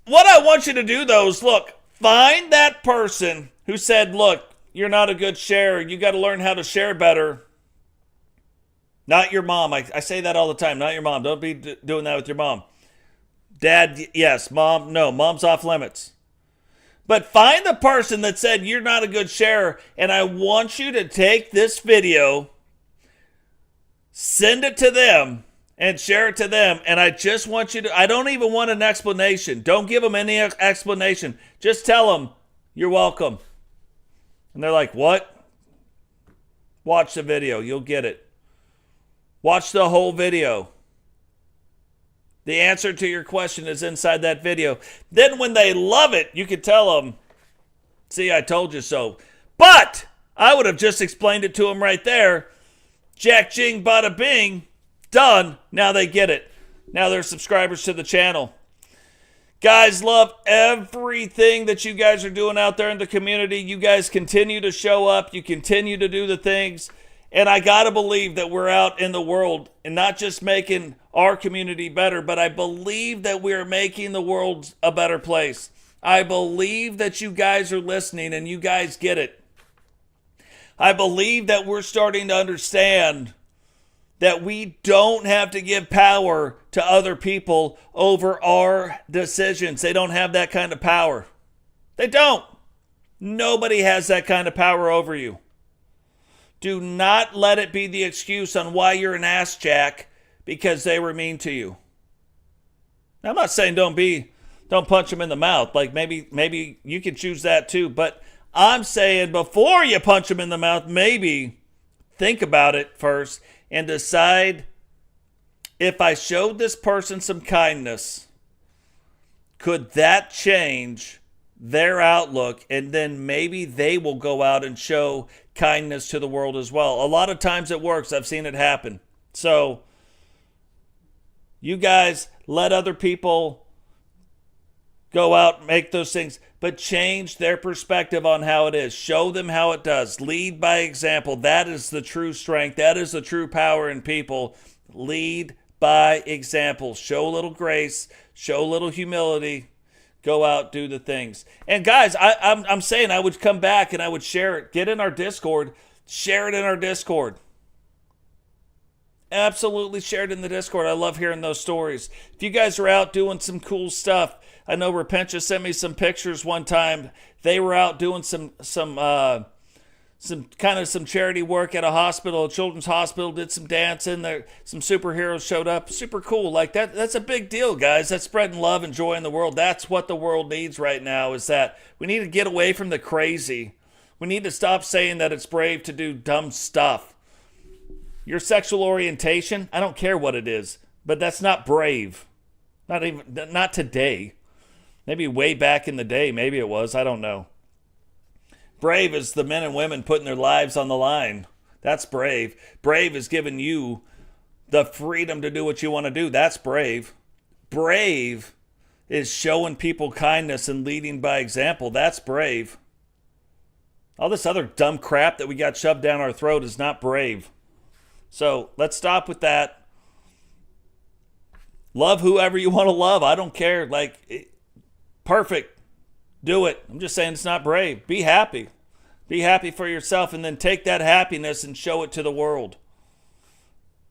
What I want you to do, though, is look, find that person who said, look, you're not a good sharer. You got to learn how to share better. Not your mom. I say that all the time. Not your mom. Don't be doing that with your mom. Dad, yes. Mom, no. Mom's off limits. But find the person that said you're not a good sharer, and I want you to take this video, send it to them, and share it to them. And I just want you to, I don't even want an explanation. Don't give them any explanation. Just tell them, you're welcome. And they're like, what? Watch the video. You'll get it. Watch the whole video. The answer to your question is inside that video. Then when they love it, you can tell them, see, I told you so. But I would have just explained it to them right there. Jack Jing, bada bing, done. Now they get it. Now they're subscribers to the channel. Guys, love everything that you guys are doing out there in the community. You guys continue to show up. You continue to do the things. And I got to believe that we're out in the world and not just making our community better, but I believe that we're making the world a better place. I believe that you guys are listening and you guys get it. I believe that we're starting to understand that we don't have to give power to other people over our decisions. They don't have that kind of power. They don't. Nobody has that kind of power over you. Do not let it be the excuse on why you're an ass jack because they were mean to you. Now, I'm not saying don't punch them in the mouth. Like maybe you can choose that too. But I'm saying before you punch them in the mouth, maybe think about it first and decide, if I showed this person some kindness, could that change their outlook? And then maybe they will go out and show kindness to the world as well. A lot of times it works. I've seen it happen. So you guys let other people go out and make those things, but change their perspective on how it is. Show them how it does. Lead by example. That is the true strength. That is the true power in people. Lead by example. Show a little grace. Show a little humility. Go out, do the things. And guys, I'm saying I would come back and I would share it. Get in our Discord. Share it in our Discord. Absolutely share it in the Discord. I love hearing those stories. If you guys are out doing some cool stuff, I know Repentia sent me some pictures one time. They were out doing some charity work at a hospital, a children's hospital, did some dancing. There, some superheroes showed up. Super cool. Like that's a big deal, guys. That's spreading love and joy in the world. That's what the world needs right now, is that we need to get away from the crazy. We need to stop saying that it's brave to do dumb stuff. Your sexual orientation, I don't care what it is, but that's not brave. Not today. Maybe way back in the day, maybe it was. I don't know. Brave is the men and women putting their lives on the line. That's brave. Brave is giving you the freedom to do what you want to do. That's brave. Brave is showing people kindness and leading by example. That's brave. All this other dumb crap that we got shoved down our throat is not brave. So let's stop with that. Love whoever you want to love. I don't care. Perfect. Do it. I'm just saying it's not brave. Be happy. Be happy for yourself, and then take that happiness and show it to the world.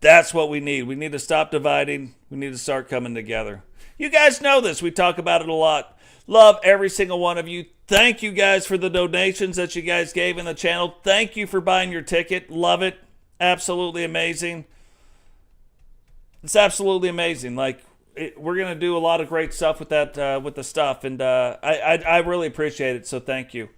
That's what we need. We need to stop dividing. We need to start coming together. You guys know this. We talk about it a lot. Love every single one of you. Thank you guys for the donations that you guys gave in the channel. Thank you for buying your ticket. Love it. Absolutely amazing. It's absolutely amazing. We're going to do a lot of great stuff with that, with the stuff, and I really appreciate it, so thank you.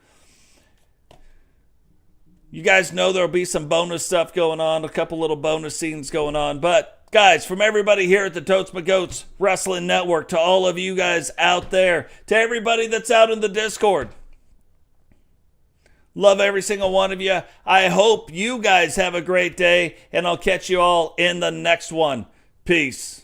You guys know there'll be some bonus stuff going on, a couple little bonus scenes going on, but guys, from everybody here at the Totes My Goats Wrestling Network, to all of you guys out there, to everybody that's out in the Discord, love every single one of you. I hope you guys have a great day, and I'll catch you all in the next one. Peace.